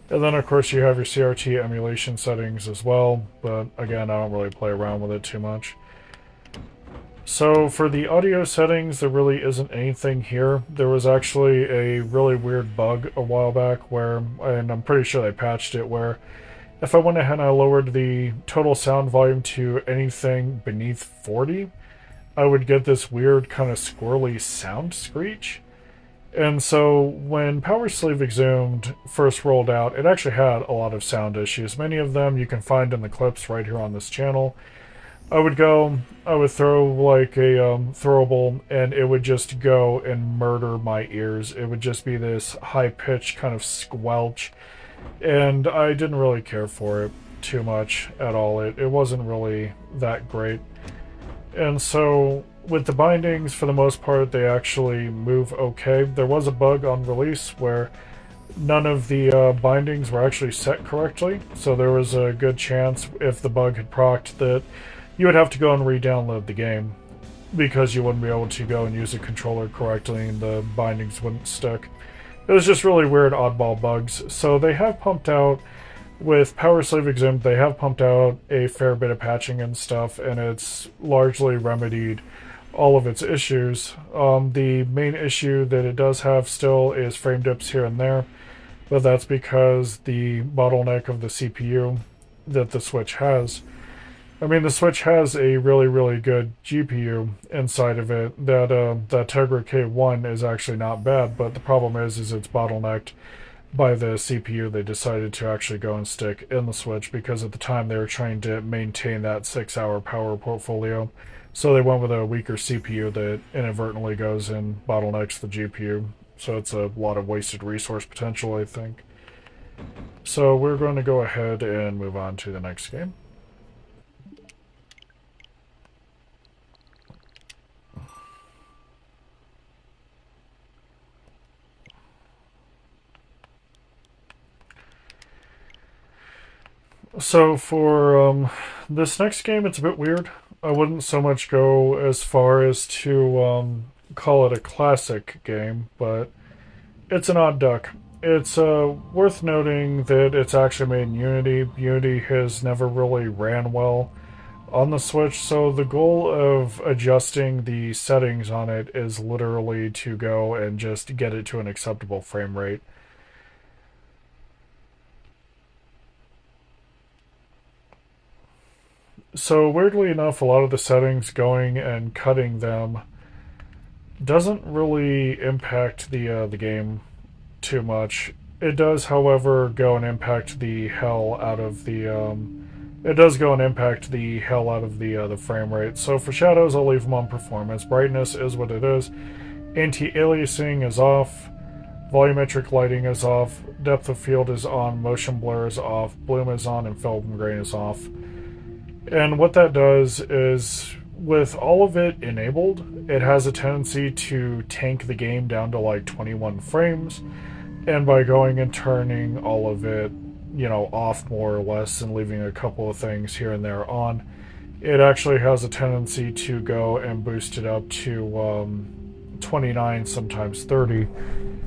And then, of course, you have your CRT emulation settings as well, but again, I don't really play around with it too much. So for the audio settings, there really isn't anything here. There was actually a really weird bug a while back where, and I'm pretty sure they patched it, where if I went ahead and I lowered the total sound volume to anything beneath 40, I would get this weird kind of squirrely sound screech. And so when Powerslave Exhumed first rolled out, it actually had a lot of sound issues. Many of them you can find in the clips right here on this channel. I would throw like a throwable, and it would just go and murder my ears. It would just be this high-pitched kind of squelch, and I didn't really care for it too much at all. It wasn't really that great. And so with the bindings, for the most part, they actually move okay. There was a bug on release where none of the bindings were actually set correctly, so there was a good chance if the bug had procced that you would have to go and re-download the game because you wouldn't be able to go and use the controller correctly and the bindings wouldn't stick. It was just really weird oddball bugs. So they have pumped out, with Powerslave Exhumed, they have pumped out a fair bit of patching and stuff, and it's largely remedied all of its issues. The main issue that it does have still is frame dips here and there, but that's because the bottleneck of the CPU that the Switch has. I mean, the Switch has a really, really good GPU inside of it. That Tegra K1 is actually not bad, but the problem is it's bottlenecked by the CPU they decided to actually go and stick in the Switch, because at the time they were trying to maintain that 6-hour power portfolio. So they went with a weaker CPU that inadvertently goes and bottlenecks the GPU. So it's a lot of wasted resource potential, I think. So we're going to go ahead and move on to the next game. So for this next game, it's a bit weird. I wouldn't so much go as far as to call it a classic game, but it's an odd duck. It's worth noting that it's actually made in Unity. Unity has never really ran well on the Switch, so the goal of adjusting the settings on it is literally to go and just get it to an acceptable frame rate. So weirdly enough, a lot of the settings, going and cutting them, doesn't really impact the game too much. It does, however, go and impact the hell out of the the frame rate. So for shadows, I'll leave them on performance. Brightness is what it is. Anti-aliasing is off. Volumetric lighting is off. Depth of field is on. Motion blur is off. Bloom is on, and film grain is off. And what that does is, with all of it enabled, it has a tendency to tank the game down to like 21 frames. And by going and turning all of it, off more or less and leaving a couple of things here and there on, it actually has a tendency to go and boost it up to 29, sometimes 30.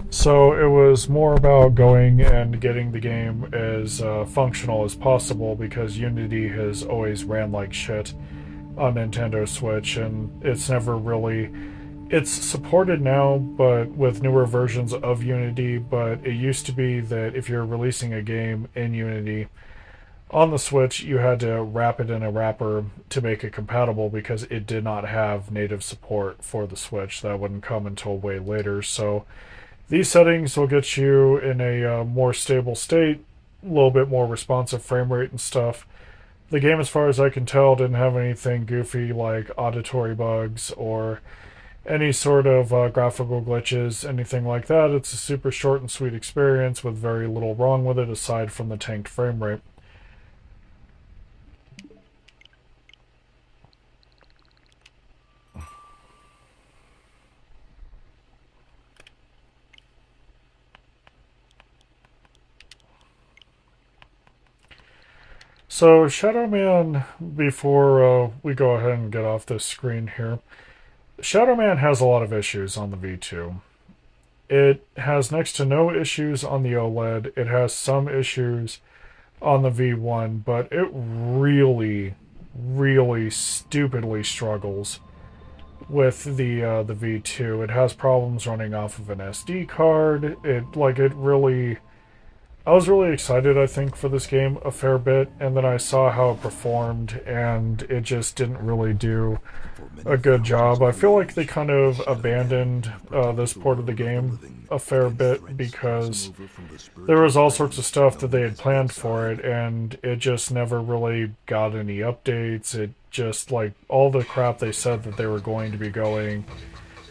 So it was more about going and getting the game as functional as possible, because Unity has always ran like shit on Nintendo Switch, and it's never really... It's supported now, but with newer versions of Unity, but it used to be that if you're releasing a game in Unity on the Switch, you had to wrap it in a wrapper to make it compatible, because it did not have native support for the Switch. That wouldn't come until way later, so these settings will get you in a more stable state, a little bit more responsive frame rate and stuff. The game, as far as I can tell, didn't have anything goofy like auditory bugs or any sort of graphical glitches, anything like that. It's a super short and sweet experience with very little wrong with it aside from the tanked frame rate. So Shadow Man, before we go ahead and get off this screen here, Shadow Man has a lot of issues on the V2. It has next to no issues on the OLED. It has some issues on the V1, but it really, really stupidly struggles with the V2. It has problems running off of an SD card. I was really excited, I think, for this game a fair bit, and then I saw how it performed, and it just didn't really do a good job. I feel like they kind of abandoned this port of the game a fair bit because there was all sorts of stuff that they had planned for it, and it just never really got any updates. It just, like, all the crap they said that they were going to be going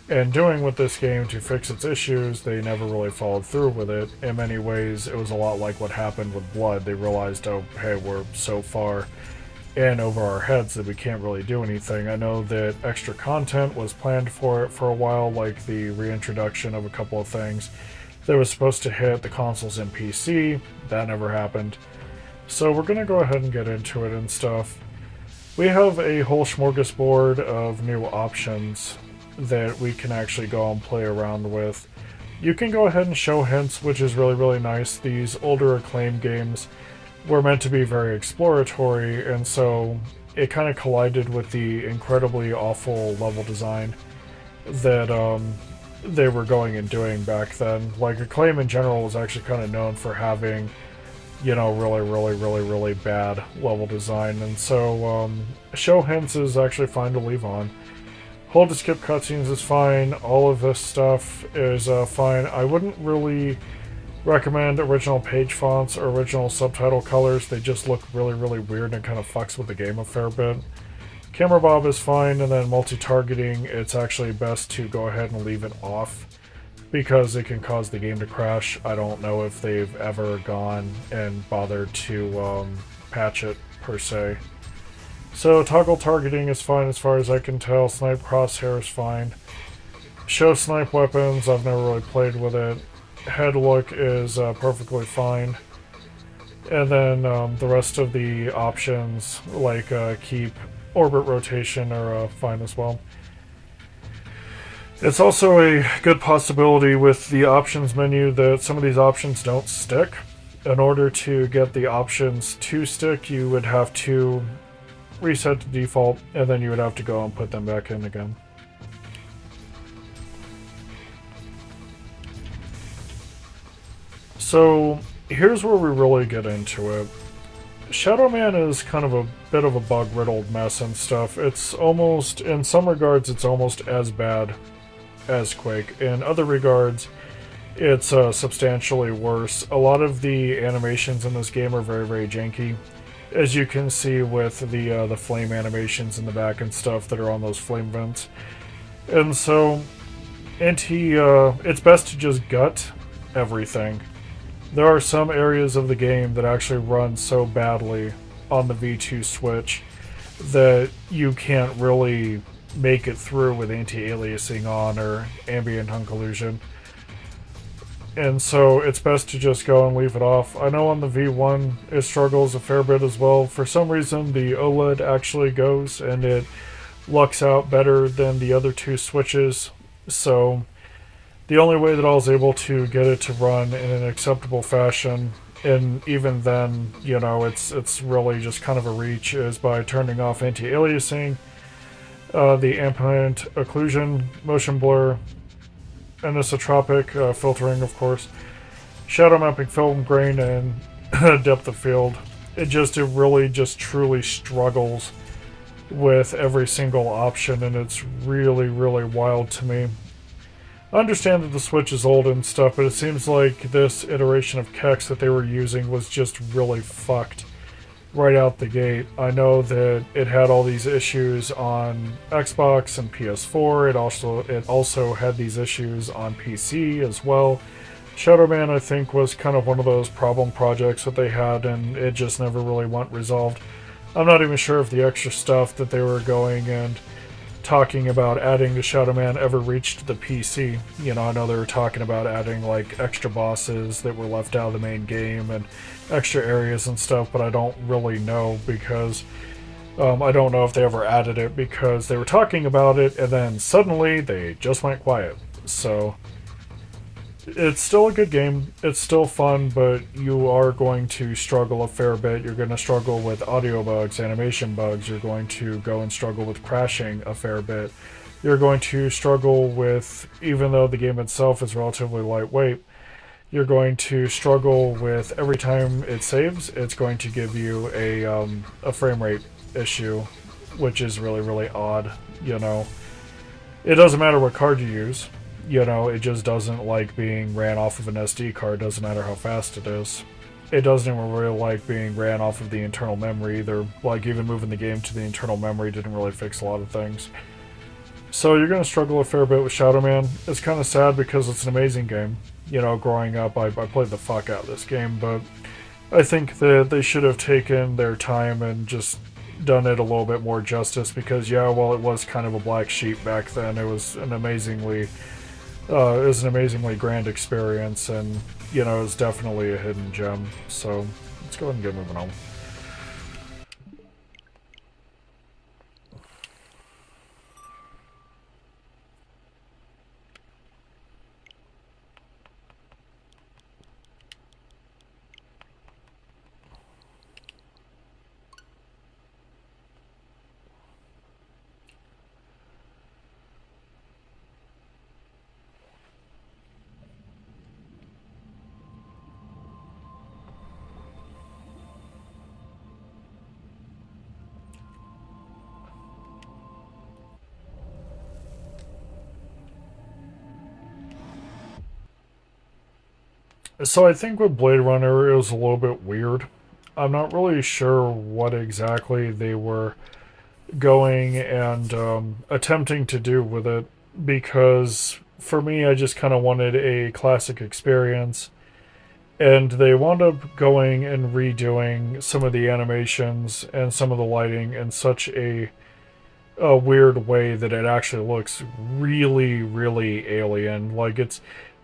and doing with this game to fix its issues, they never really followed through with it. In many ways, it was a lot like what happened with Blood. They realized, oh, hey, we're so far in over our heads that we can't really do anything. I know that extra content was planned for it for a while, like the reintroduction of a couple of things that was supposed to hit the consoles and PC. That never happened. So we're going to go ahead and get into it and stuff. We have a whole smorgasbord of new options that we can actually go and play around with. You can go ahead and show hints, which is really, really nice. These older Acclaim games were meant to be very exploratory, and so it kind of collided with the incredibly awful level design that they were going and doing back then. Like, Acclaim in general was actually kind of known for having, you know, really, really, really, really bad level design, and so show hints is actually fine to leave on. Hold to skip cutscenes is fine. All of this stuff is fine. I wouldn't really recommend original page fonts or original subtitle colors. They just look really, really weird and kind of fucks with the game a fair bit. Camera bob is fine, and then multi-targeting, it's actually best to go ahead and leave it off because it can cause the game to crash. I don't know if they've ever gone and bothered to patch it, per se. So toggle targeting is fine as far as I can tell. Snipe crosshair is fine. Show snipe weapons, I've never really played with it. Head look is perfectly fine. And then the rest of the options, like keep orbit rotation, are fine as well. It's also a good possibility with the options menu that some of these options don't stick. In order to get the options to stick, you would have to reset to default, and then you would have to go and put them back in again. So here's where we really get into it. Shadow Man is kind of a bit of a bug-riddled mess and stuff. It's almost, in some regards, it's almost as bad as Quake. In other regards, it's substantially worse. A lot of the animations in this game are very, very janky, as you can see with the flame animations in the back and stuff that are on those flame vents. And so, it's best to just gut everything. There are some areas of the game that actually run so badly on the V2 Switch that you can't really make it through with anti-aliasing on or ambient occlusion. And so it's best to just go and leave it off. I know on the V1 it struggles a fair bit as well. For some reason the OLED actually goes and it lucks out better than the other two Switches. So the only way that I was able to get it to run in an acceptable fashion, and even then, you know, it's really just kind of a reach, is by turning off anti-aliasing, the ambient occlusion, motion blur, anisotropic filtering, of course, shadow mapping, film grain, and depth of field. It really just truly struggles with every single option, and it's really, really wild to me. I understand that the Switch is old and stuff, but it seems like this iteration of Kex that they were using was just really fucked right out the gate. I know that it had all these issues on Xbox and PS4. It also had these issues on PC as well. Shadow Man, I think, was kind of one of those problem projects that they had, and it just never really went resolved. I'm not even sure if the extra stuff that they were going and talking about adding to Shadow Man ever reached the PC. You know, I know they were talking about adding like extra bosses that were left out of the main game and extra areas and stuff, but I don't really know because I don't know if they ever added it because they were talking about it and then suddenly they just went quiet. So it's still a good game. It's still fun, but you are going to struggle a fair bit. You're going to struggle with audio bugs, animation bugs. You're going to go and struggle with crashing a fair bit. You're going to struggle with, even though the game itself is relatively lightweight, you're going to struggle with every time it saves, it's going to give you a frame rate issue, which is really, really odd, you know. It doesn't matter what card you use. You know, it just doesn't like being ran off of an SD card, doesn't matter how fast it is. It doesn't even really like being ran off of the internal memory either. Like, even moving the game to the internal memory didn't really fix a lot of things. So you're going to struggle a fair bit with Shadow Man. It's kind of sad because it's an amazing game. You know, growing up, I played the fuck out of this game, but I think that they should have taken their time and just done it a little bit more justice because, yeah, while it was kind of a black sheep back then, it was an amazingly grand experience, and you know, it's definitely a hidden gem. So let's go ahead and get moving on. So I think with Blade Runner, it was a little bit weird. I'm not really sure what exactly they were going and attempting to do with it because for me, I just kind of wanted a classic experience. And they wound up going and redoing some of the animations and some of the lighting in such a weird way that it actually looks really, really alien. Like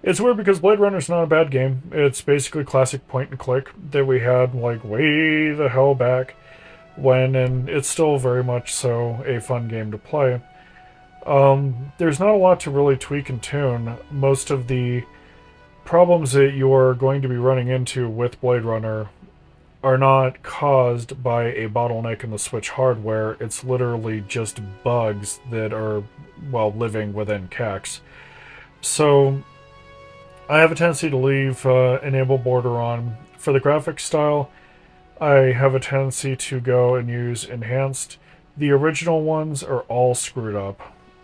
it's weird because Blade Runner's not a bad game. It's basically classic point and click that we had like way the hell back when, and it's still very much so a fun game to play. There's not a lot to really tweak and tune. Most of the problems that you're going to be running into with Blade Runner are not caused by a bottleneck in the Switch hardware. It's literally just bugs that are, well, living within CACs. So I have a tendency to leave enable border on. For the graphics style, I have a tendency to go and use enhanced. The original ones are all screwed up.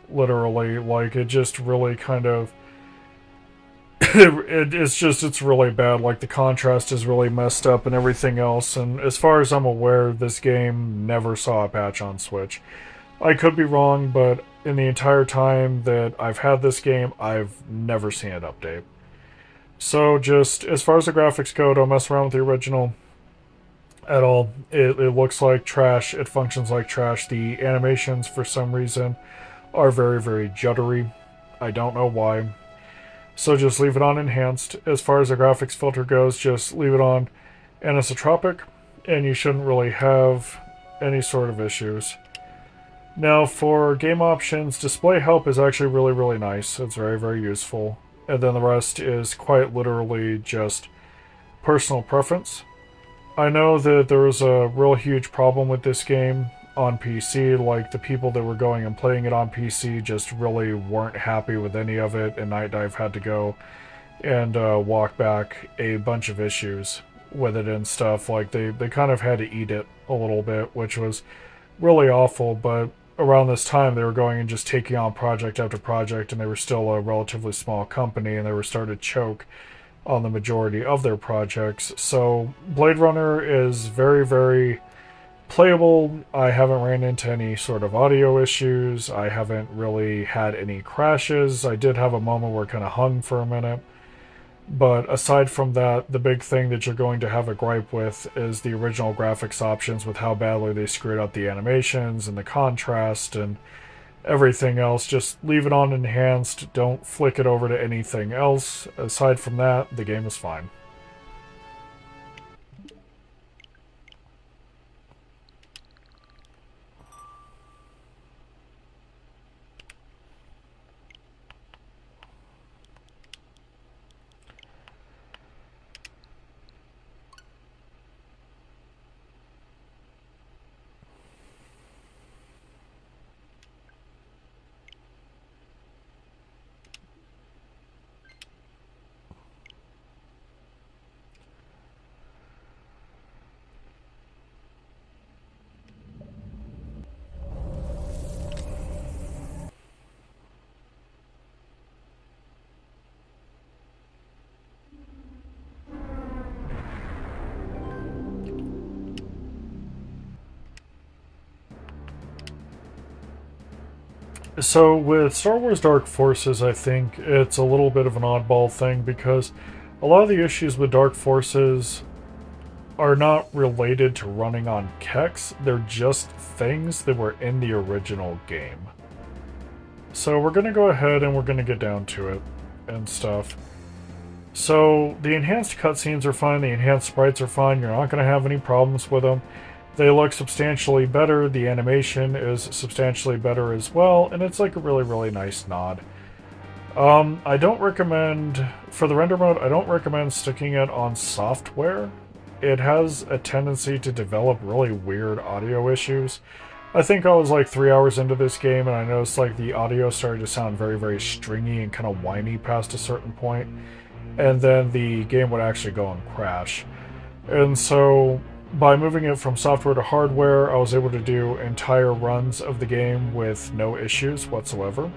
Literally, like, it just really kind of it's really bad. Like, the contrast is really messed up and everything else. And as far as I'm aware, this game never saw a patch on Switch. I could be wrong, but in the entire time that I've had this game, I've never seen it update. So just as far as the graphics go, don't mess around with the original at all. It looks like trash. It functions like trash. The animations, for some reason, are very, very juddery. I don't know why. So just leave it on enhanced. As far as the graphics filter goes, just leave it on anisotropic, and you shouldn't really have any sort of issues. Now for game options, display help is actually really, really nice. It's very, very useful. And then the rest is quite literally just personal preference. I know that there was a real huge problem with this game on PC. Like, the people that were going and playing it on PC just really weren't happy with any of it, and Nightdive had to go and walk back a bunch of issues with it and stuff. Like, they kind of had to eat it a little bit, which was really awful, but around this time they were going and just taking on project after project, and they were still a relatively small company, and they were starting to choke on the majority of their projects. So Blade Runner is very, very playable. I haven't ran into any sort of audio issues. I haven't really had any crashes. I did have a moment where it kind of hung for a minute. But aside from that, the big thing that you're going to have a gripe with is the original graphics options with how badly they screwed up the animations and the contrast and everything else. Just leave it on enhanced. Don't flick it over to anything else. Aside from that, the game is fine. So with Star Wars Dark Forces, I think it's a little bit of an oddball thing because a lot of the issues with Dark Forces are not related to running on Kex. They're just things that were in the original game. So we're going to go ahead and we're going to get down to it and stuff. So the enhanced cutscenes are fine, the enhanced sprites are fine, you're not going to have any problems with them. They look substantially better, the animation is substantially better as well, and it's like a really, really nice nod. I don't recommend, for the render mode, I don't recommend sticking it on software. It has a tendency to develop really weird audio issues. I think I was like 3 hours into this game and I noticed like the audio started to sound very, very stringy and kind of whiny past a certain point, and then the game would actually go and crash. And so by moving it from software to hardware, I was able to do entire runs of the game with no issues whatsoever.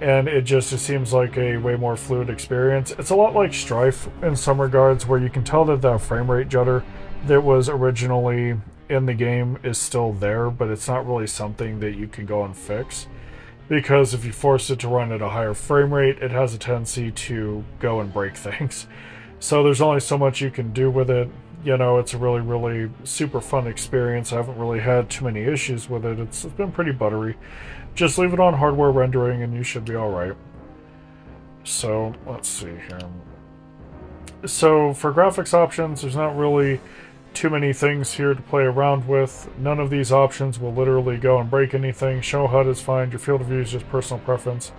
And it seems like a way more fluid experience. It's a lot like Strife in some regards, where you can tell that the frame rate judder that was originally in the game is still there, but it's not really something that you can go and fix. Because if you force it to run at a higher frame rate, it has a tendency to go and break things. So there's only so much you can do with it. You know, it's a really, really super fun experience. I haven't really had too many issues with it. It's been pretty buttery. Just leave it on hardware rendering and you should be alright. So, let's see here. So, for graphics options, there's not really too many things here to play around with. None of these options will literally go and break anything. Show HUD is fine. Your field of view is just personal preference.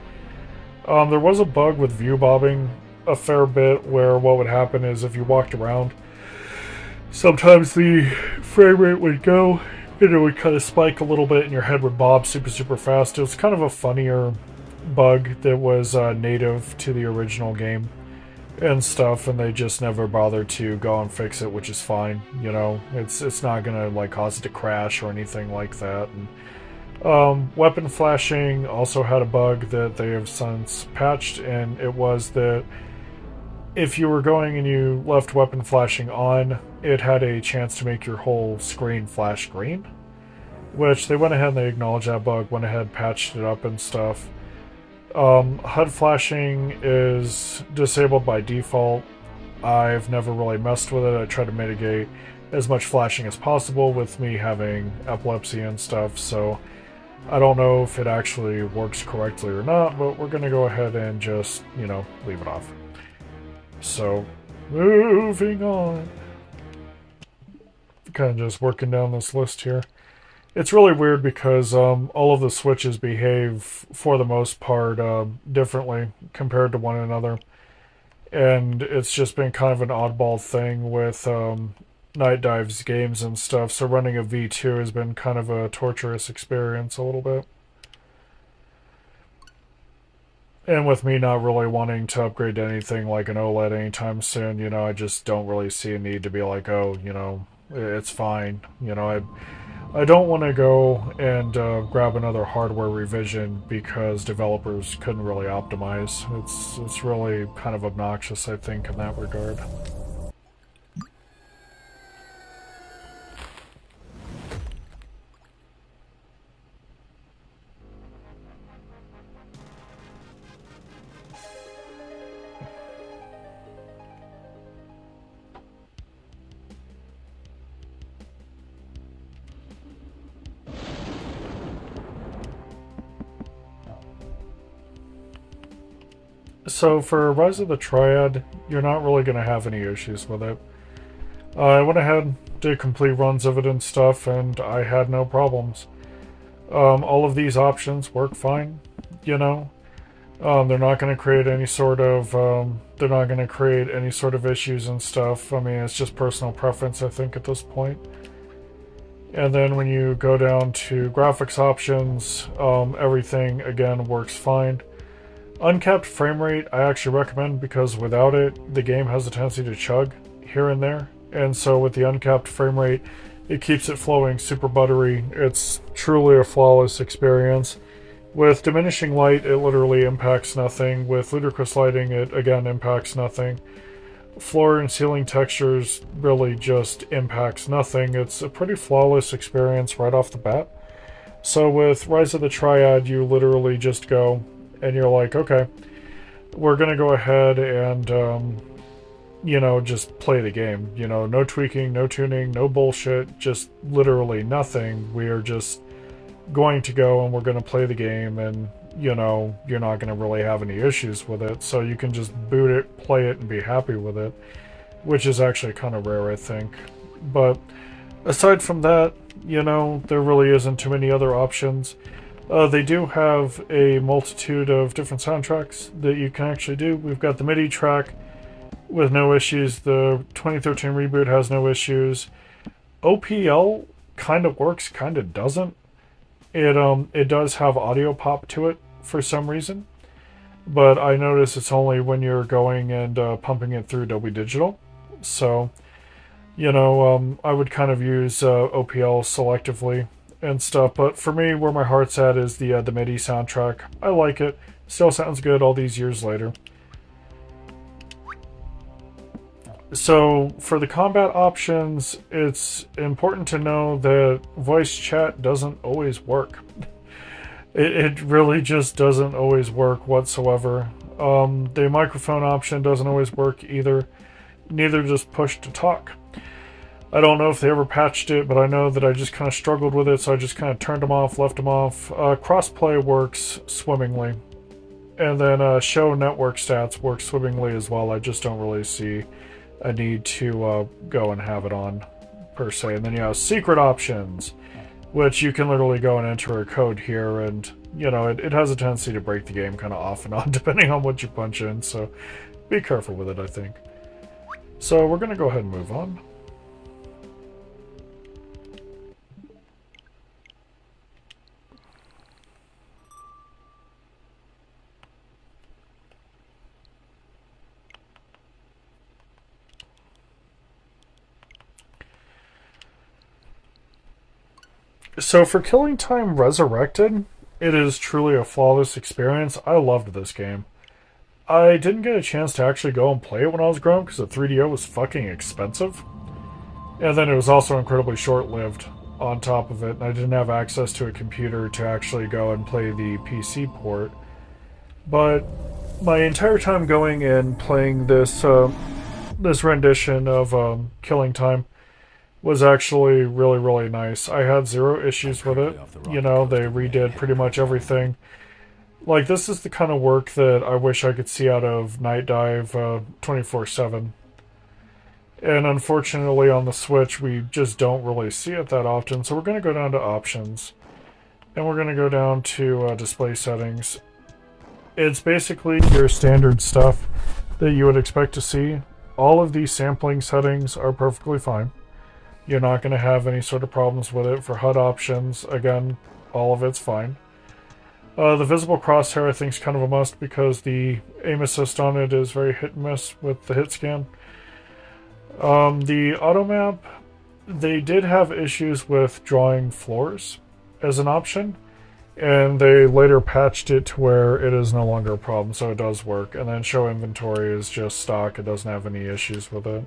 There was a bug with view bobbing a fair bit where what would happen is if you walked around, sometimes the frame rate would go and it would kind of spike a little bit and your head would bob super, super fast. It was kind of a funnier bug that was native to the original game and stuff, and they just never bothered to go and fix it, which is fine. You know, it's not gonna like cause it to crash or anything like that. And weapon flashing also had a bug that they have since patched, and it was that if you were going and you left weapon flashing on, it had a chance to make your whole screen flash green, which they went ahead and they acknowledged that bug, went ahead, patched it up and stuff. HUD flashing is disabled by default. I've never really messed with it. I try to mitigate as much flashing as possible with me having epilepsy and stuff, so I don't know if it actually works correctly or not, but we're going to go ahead and just, you know, leave it off. So, moving on. Kind of just working down this list here. It's really weird because all of the switches behave, for the most part, differently compared to one another. And it's just been kind of an oddball thing with Nightdive's games and stuff, so running a V2 has been kind of a torturous experience a little bit. And with me not really wanting to upgrade to anything like an OLED anytime soon, you know, I just don't really see a need to be like, oh, you know, it's fine. You know, I don't want to go and grab another hardware revision because developers couldn't really optimize. It's really kind of obnoxious, I think, in that regard. So for Rise of the Triad, you're not really going to have any issues with it. I went ahead, did complete runs of it and stuff, and I had no problems. All of these options work fine, you know. They're not going to create any sort of they're not going to create any sort of issues and stuff. I mean, it's just personal preference, I think, at this point. And then when you go down to graphics options, everything again works fine. Uncapped frame rate I actually recommend, because without it, the game has a tendency to chug here and there. And so with the uncapped frame rate, it keeps it flowing super buttery. It's truly a flawless experience. With diminishing light, it literally impacts nothing. With ludicrous lighting, it again impacts nothing. Floor and ceiling textures really just impacts nothing. It's a pretty flawless experience right off the bat. So with Rise of the Triad, you literally just go and you're like, okay, we're going to go ahead and, just play the game. No tweaking, no tuning, no bullshit, just literally nothing. We are just going to go and we're going to play the game, and you're not going to really have any issues with it. So you can just boot it, play it, and be happy with it, which is actually kind of rare, I think. But aside from that, there really isn't too many other options. They do have a multitude of different soundtracks that you can actually do. We've got the MIDI track with no issues. The 2013 reboot has no issues. OPL kind of works, kind of doesn't. It does have audio pop to it for some reason, but I notice it's only when you're going and pumping it through Dolby Digital. So, I would kind of use OPL selectively and stuff. But for me, where my heart's at is the MIDI soundtrack. I like it. Still sounds good all these years later. So for the combat options, it's important to know that voice chat doesn't always work. It really just doesn't always work whatsoever. The microphone option doesn't always work either. Neither does push to talk. I don't know if they ever patched it, but I know that I just kind of struggled with it, so I just kind of turned them off, left them off. Crossplay works swimmingly. And then show network stats works swimmingly as well. I just don't really see a need to go and have it on, per se. And then you have secret options, which you can literally go and enter a code here, and, it has a tendency to break the game kind of off and on, depending on what you punch in, so be careful with it, I think. So we're going to go ahead and move on. So for Killing Time Resurrected, it is truly a flawless experience. I loved this game. I didn't get a chance to actually go and play it when I was growing because the 3DO was fucking expensive. And then it was also incredibly short-lived on top of it. And I didn't have access to a computer to actually go and play the PC port. But my entire time going and playing this rendition of Killing Time was actually really, really nice. I had zero issues with it. They redid pretty much everything. Like, this is the kind of work that I wish I could see out of Nightdive 24/7. And unfortunately on the Switch, we just don't really see it that often. So we're going to go down to options. And we're going to go down to display settings. It's basically your standard stuff that you would expect to see. All of these sampling settings are perfectly fine. You're not going to have any sort of problems with it. For HUD options, again, all of it's fine. The visible crosshair, I think, is kind of a must because the aim assist on it is very hit and miss with the hit scan. The auto map, they did have issues with drawing floors as an option, and they later patched it to where it is no longer a problem, so it does work. And then show inventory is just stock. It doesn't have any issues with it.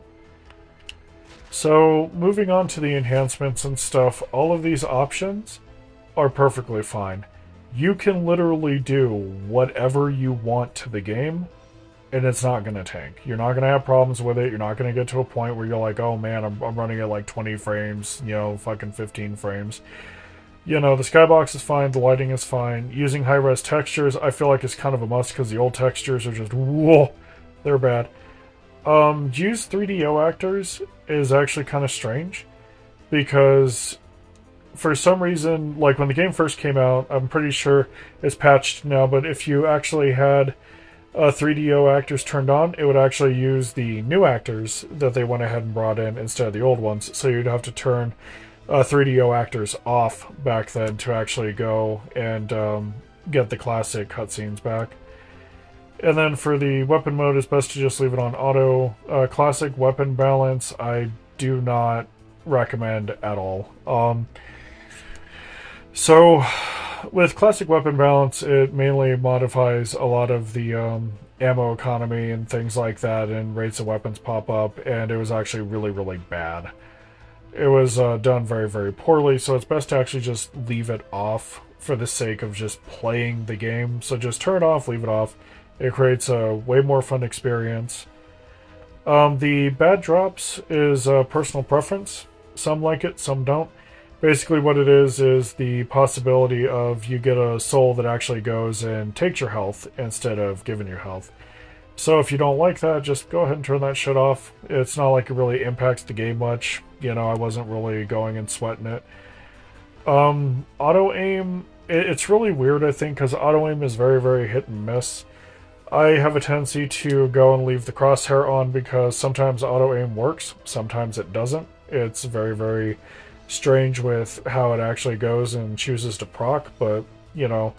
So, moving on to the enhancements and stuff, all of these options are perfectly fine. You can literally do whatever you want to the game, and it's not going to tank. You're not going to have problems with it. You're not going to get to a point where you're like, oh man, I'm running at like 20 frames, fucking 15 frames. You know, the skybox is fine, the lighting is fine. Using high-res textures, I feel like it's kind of a must because the old textures are just, whoa, they're bad. Use 3DO actors is actually kind of strange because for some reason, like when the game first came out, I'm pretty sure it's patched now, but if you actually had 3DO actors turned on, it would actually use the new actors that they went ahead and brought in instead of the old ones. So you'd have to turn 3DO actors off back then to actually go and get the classic cutscenes back. And then for the weapon mode, it's best to just leave it on auto. Classic weapon balance, I do not recommend at all. So with classic weapon balance, it mainly modifies a lot of the ammo economy and things like that, and rates of weapons pop up, and it was actually really, really bad. It was done very, very poorly, so it's best to actually just leave it off for the sake of just playing the game. So just turn it off, leave it off. It creates a way more fun experience. The bad drops is personal preference. Some like it, some don't. Basically what it is the possibility of you get a soul that actually goes and takes your health instead of giving you health. So if you don't like that, just go ahead and turn that shit off. It's not like it really impacts the game much. You know, I wasn't really going and sweating it. Auto aim, it's really weird, I think, because auto aim is very, very hit and miss. I have a tendency to go and leave the crosshair on because sometimes auto aim works, sometimes it doesn't. It's very, very strange with how it actually goes and chooses to proc, but, you know,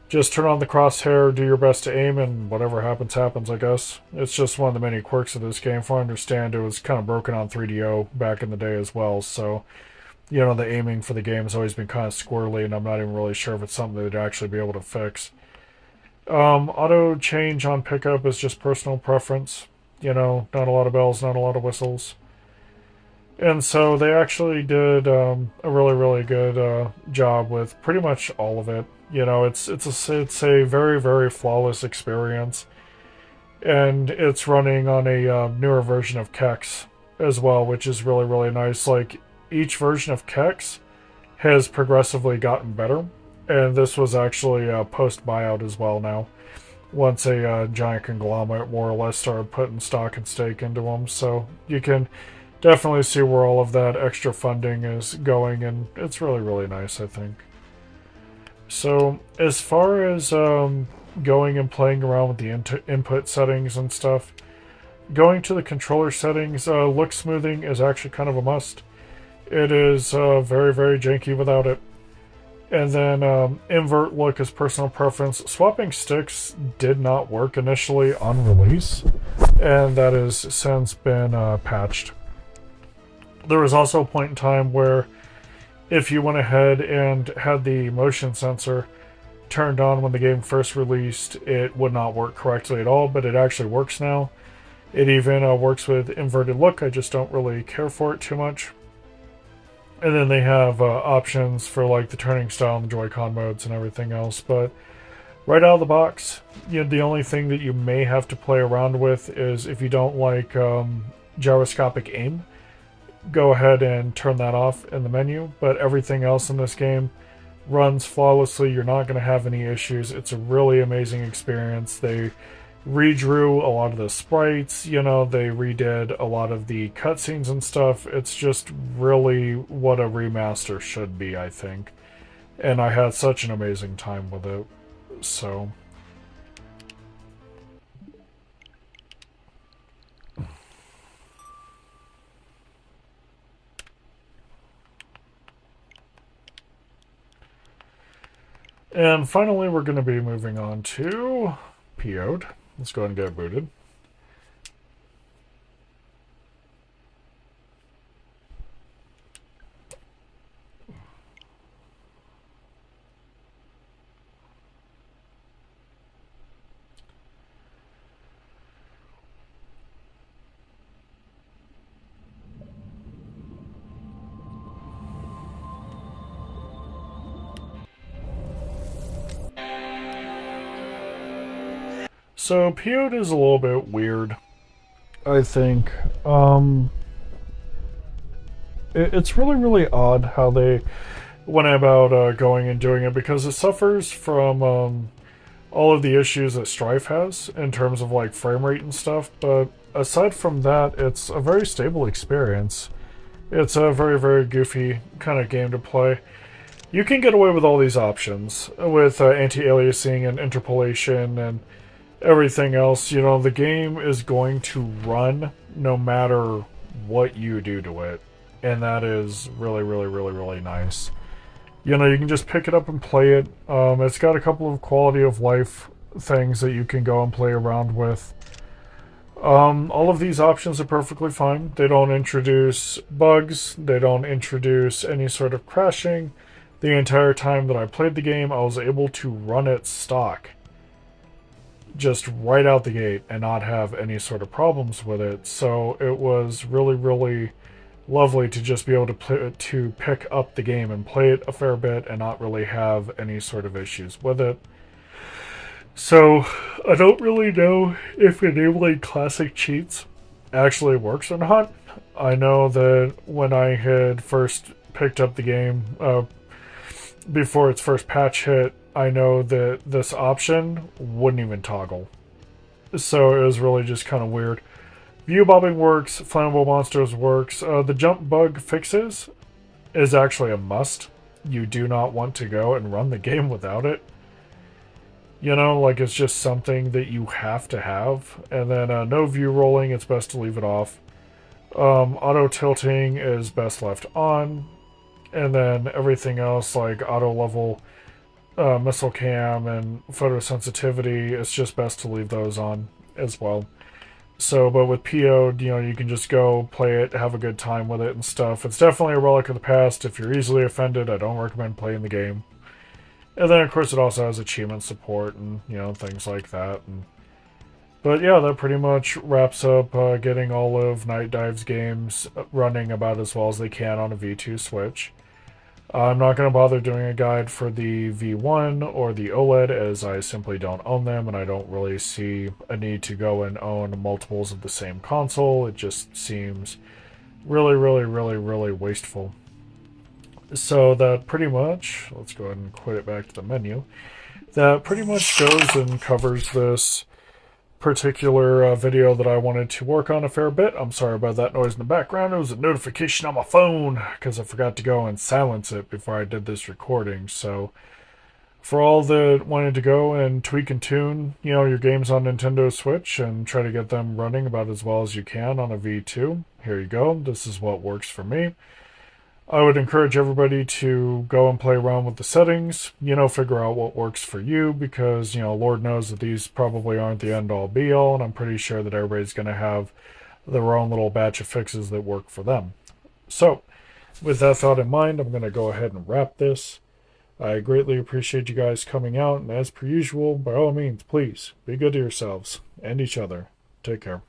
just turn on the crosshair, do your best to aim, and whatever happens, happens, I guess. It's just one of the many quirks of this game. From what I understand, it was kind of broken on 3DO back in the day as well, so, you know, the aiming for the game has always been kind of squirrely, and I'm not even really sure if it's something they'd actually be able to fix. Auto change on pickup is just personal preference. You know, not a lot of bells, not a lot of whistles. And so they actually did a really, really good job with pretty much all of it. You know, it's a very, very flawless experience, and it's running on a newer version of Kex as well, which is really, really nice. Like, each version of Kex has progressively gotten better, and this was actually post buyout as well now. Once a giant conglomerate more or less started putting stock and stake into them, so you can definitely see where all of that extra funding is going, and it's really, really nice, I think. So, as far as going and playing around with the input settings and stuff, going to the controller settings, look smoothing is actually kind of a must. It is very, very janky without it. And then invert look is personal preference. Swapping sticks did not work initially on release, and that has since been patched. There was also a point in time where if you went ahead and had the motion sensor turned on when the game first released, it would not work correctly at all, but it actually works now. It even works with inverted look. I just don't really care for it too much. And then they have options for like the turning style and the Joy-Con modes and everything else. But right out of the box, you know, the only thing that you may have to play around with is if you don't like gyroscopic aim, go ahead and turn that off in the menu. But everything else in this game runs flawlessly. You're not going to have any issues. It's a really amazing experience. They redrew a lot of the sprites, you know, they redid a lot of the cutscenes and stuff. It's just really what a remaster should be, I think. And I had such an amazing time with it. So and finally, we're going to be moving on to PO'd. Let's go ahead and get booted. So, PO'd is a little bit weird, I think. It's really, really odd how they went about going and doing it, because it suffers from all of the issues that Strife has in terms of like frame rate and stuff. But aside from that, it's a very stable experience. It's a very, very goofy kind of game to play. You can get away with all these options with anti-aliasing and interpolation and everything else. You know, the game is going to run no matter what you do to it. And that is really, really, really, really nice. You know, you can just pick it up and play it. It's got a couple of quality of life things that you can go and play around with. All of these options are perfectly fine. They don't introduce bugs. They don't introduce any sort of crashing. The entire time that I played the game, I was able to run it stock. Just right out the gate and not have any sort of problems with it. So it was really, really lovely to just be able to pick up the game and play it a fair bit and not really have any sort of issues with it. So I don't really know if enabling classic cheats actually works or not. I know that when I had first picked up the game, before its first patch hit, I know that this option wouldn't even toggle. So it was really just kind of weird. View bobbing works, flammable monsters works. The jump bug fixes is actually a must. You do not want to go and run the game without it. You know, like it's just something that you have to have. And then no view rolling, it's best to leave it off. Auto tilting is best left on. And then everything else like auto level, missile cam, and photosensitivity, it's just best to leave those on as well. So, but with PO, you know, you can just go play it, have a good time with it and stuff. It's definitely a relic of the past. If you're easily offended, I don't recommend playing the game. And then, of course, it also has achievement support and, you know, things like that. But yeah, that pretty much wraps up getting all of Nightdive's games running about as well as they can on a V2 Switch. I'm not going to bother doing a guide for the V1 or the OLED, as I simply don't own them, and I don't really see a need to go and own multiples of the same console. It just seems really, really, really, really wasteful. So that pretty much, let's go ahead and quit it back to the menu. That pretty much goes and covers this particular video that I wanted to work on a fair bit. I'm sorry about that noise in the background. It was a notification on my phone because I forgot to go and silence it before I did this recording. So for all that wanted to go and tweak and tune, you know, your games on Nintendo Switch and try to get them running about as well as you can on a V2, here you go. This is what works for me. I would encourage everybody to go and play around with the settings, you know, figure out what works for you, because, you know, Lord knows that these probably aren't the end-all be-all, and I'm pretty sure that everybody's going to have their own little batch of fixes that work for them. So, with that thought in mind, I'm going to go ahead and wrap this. I greatly appreciate you guys coming out, and as per usual, by all means, please, be good to yourselves and each other. Take care.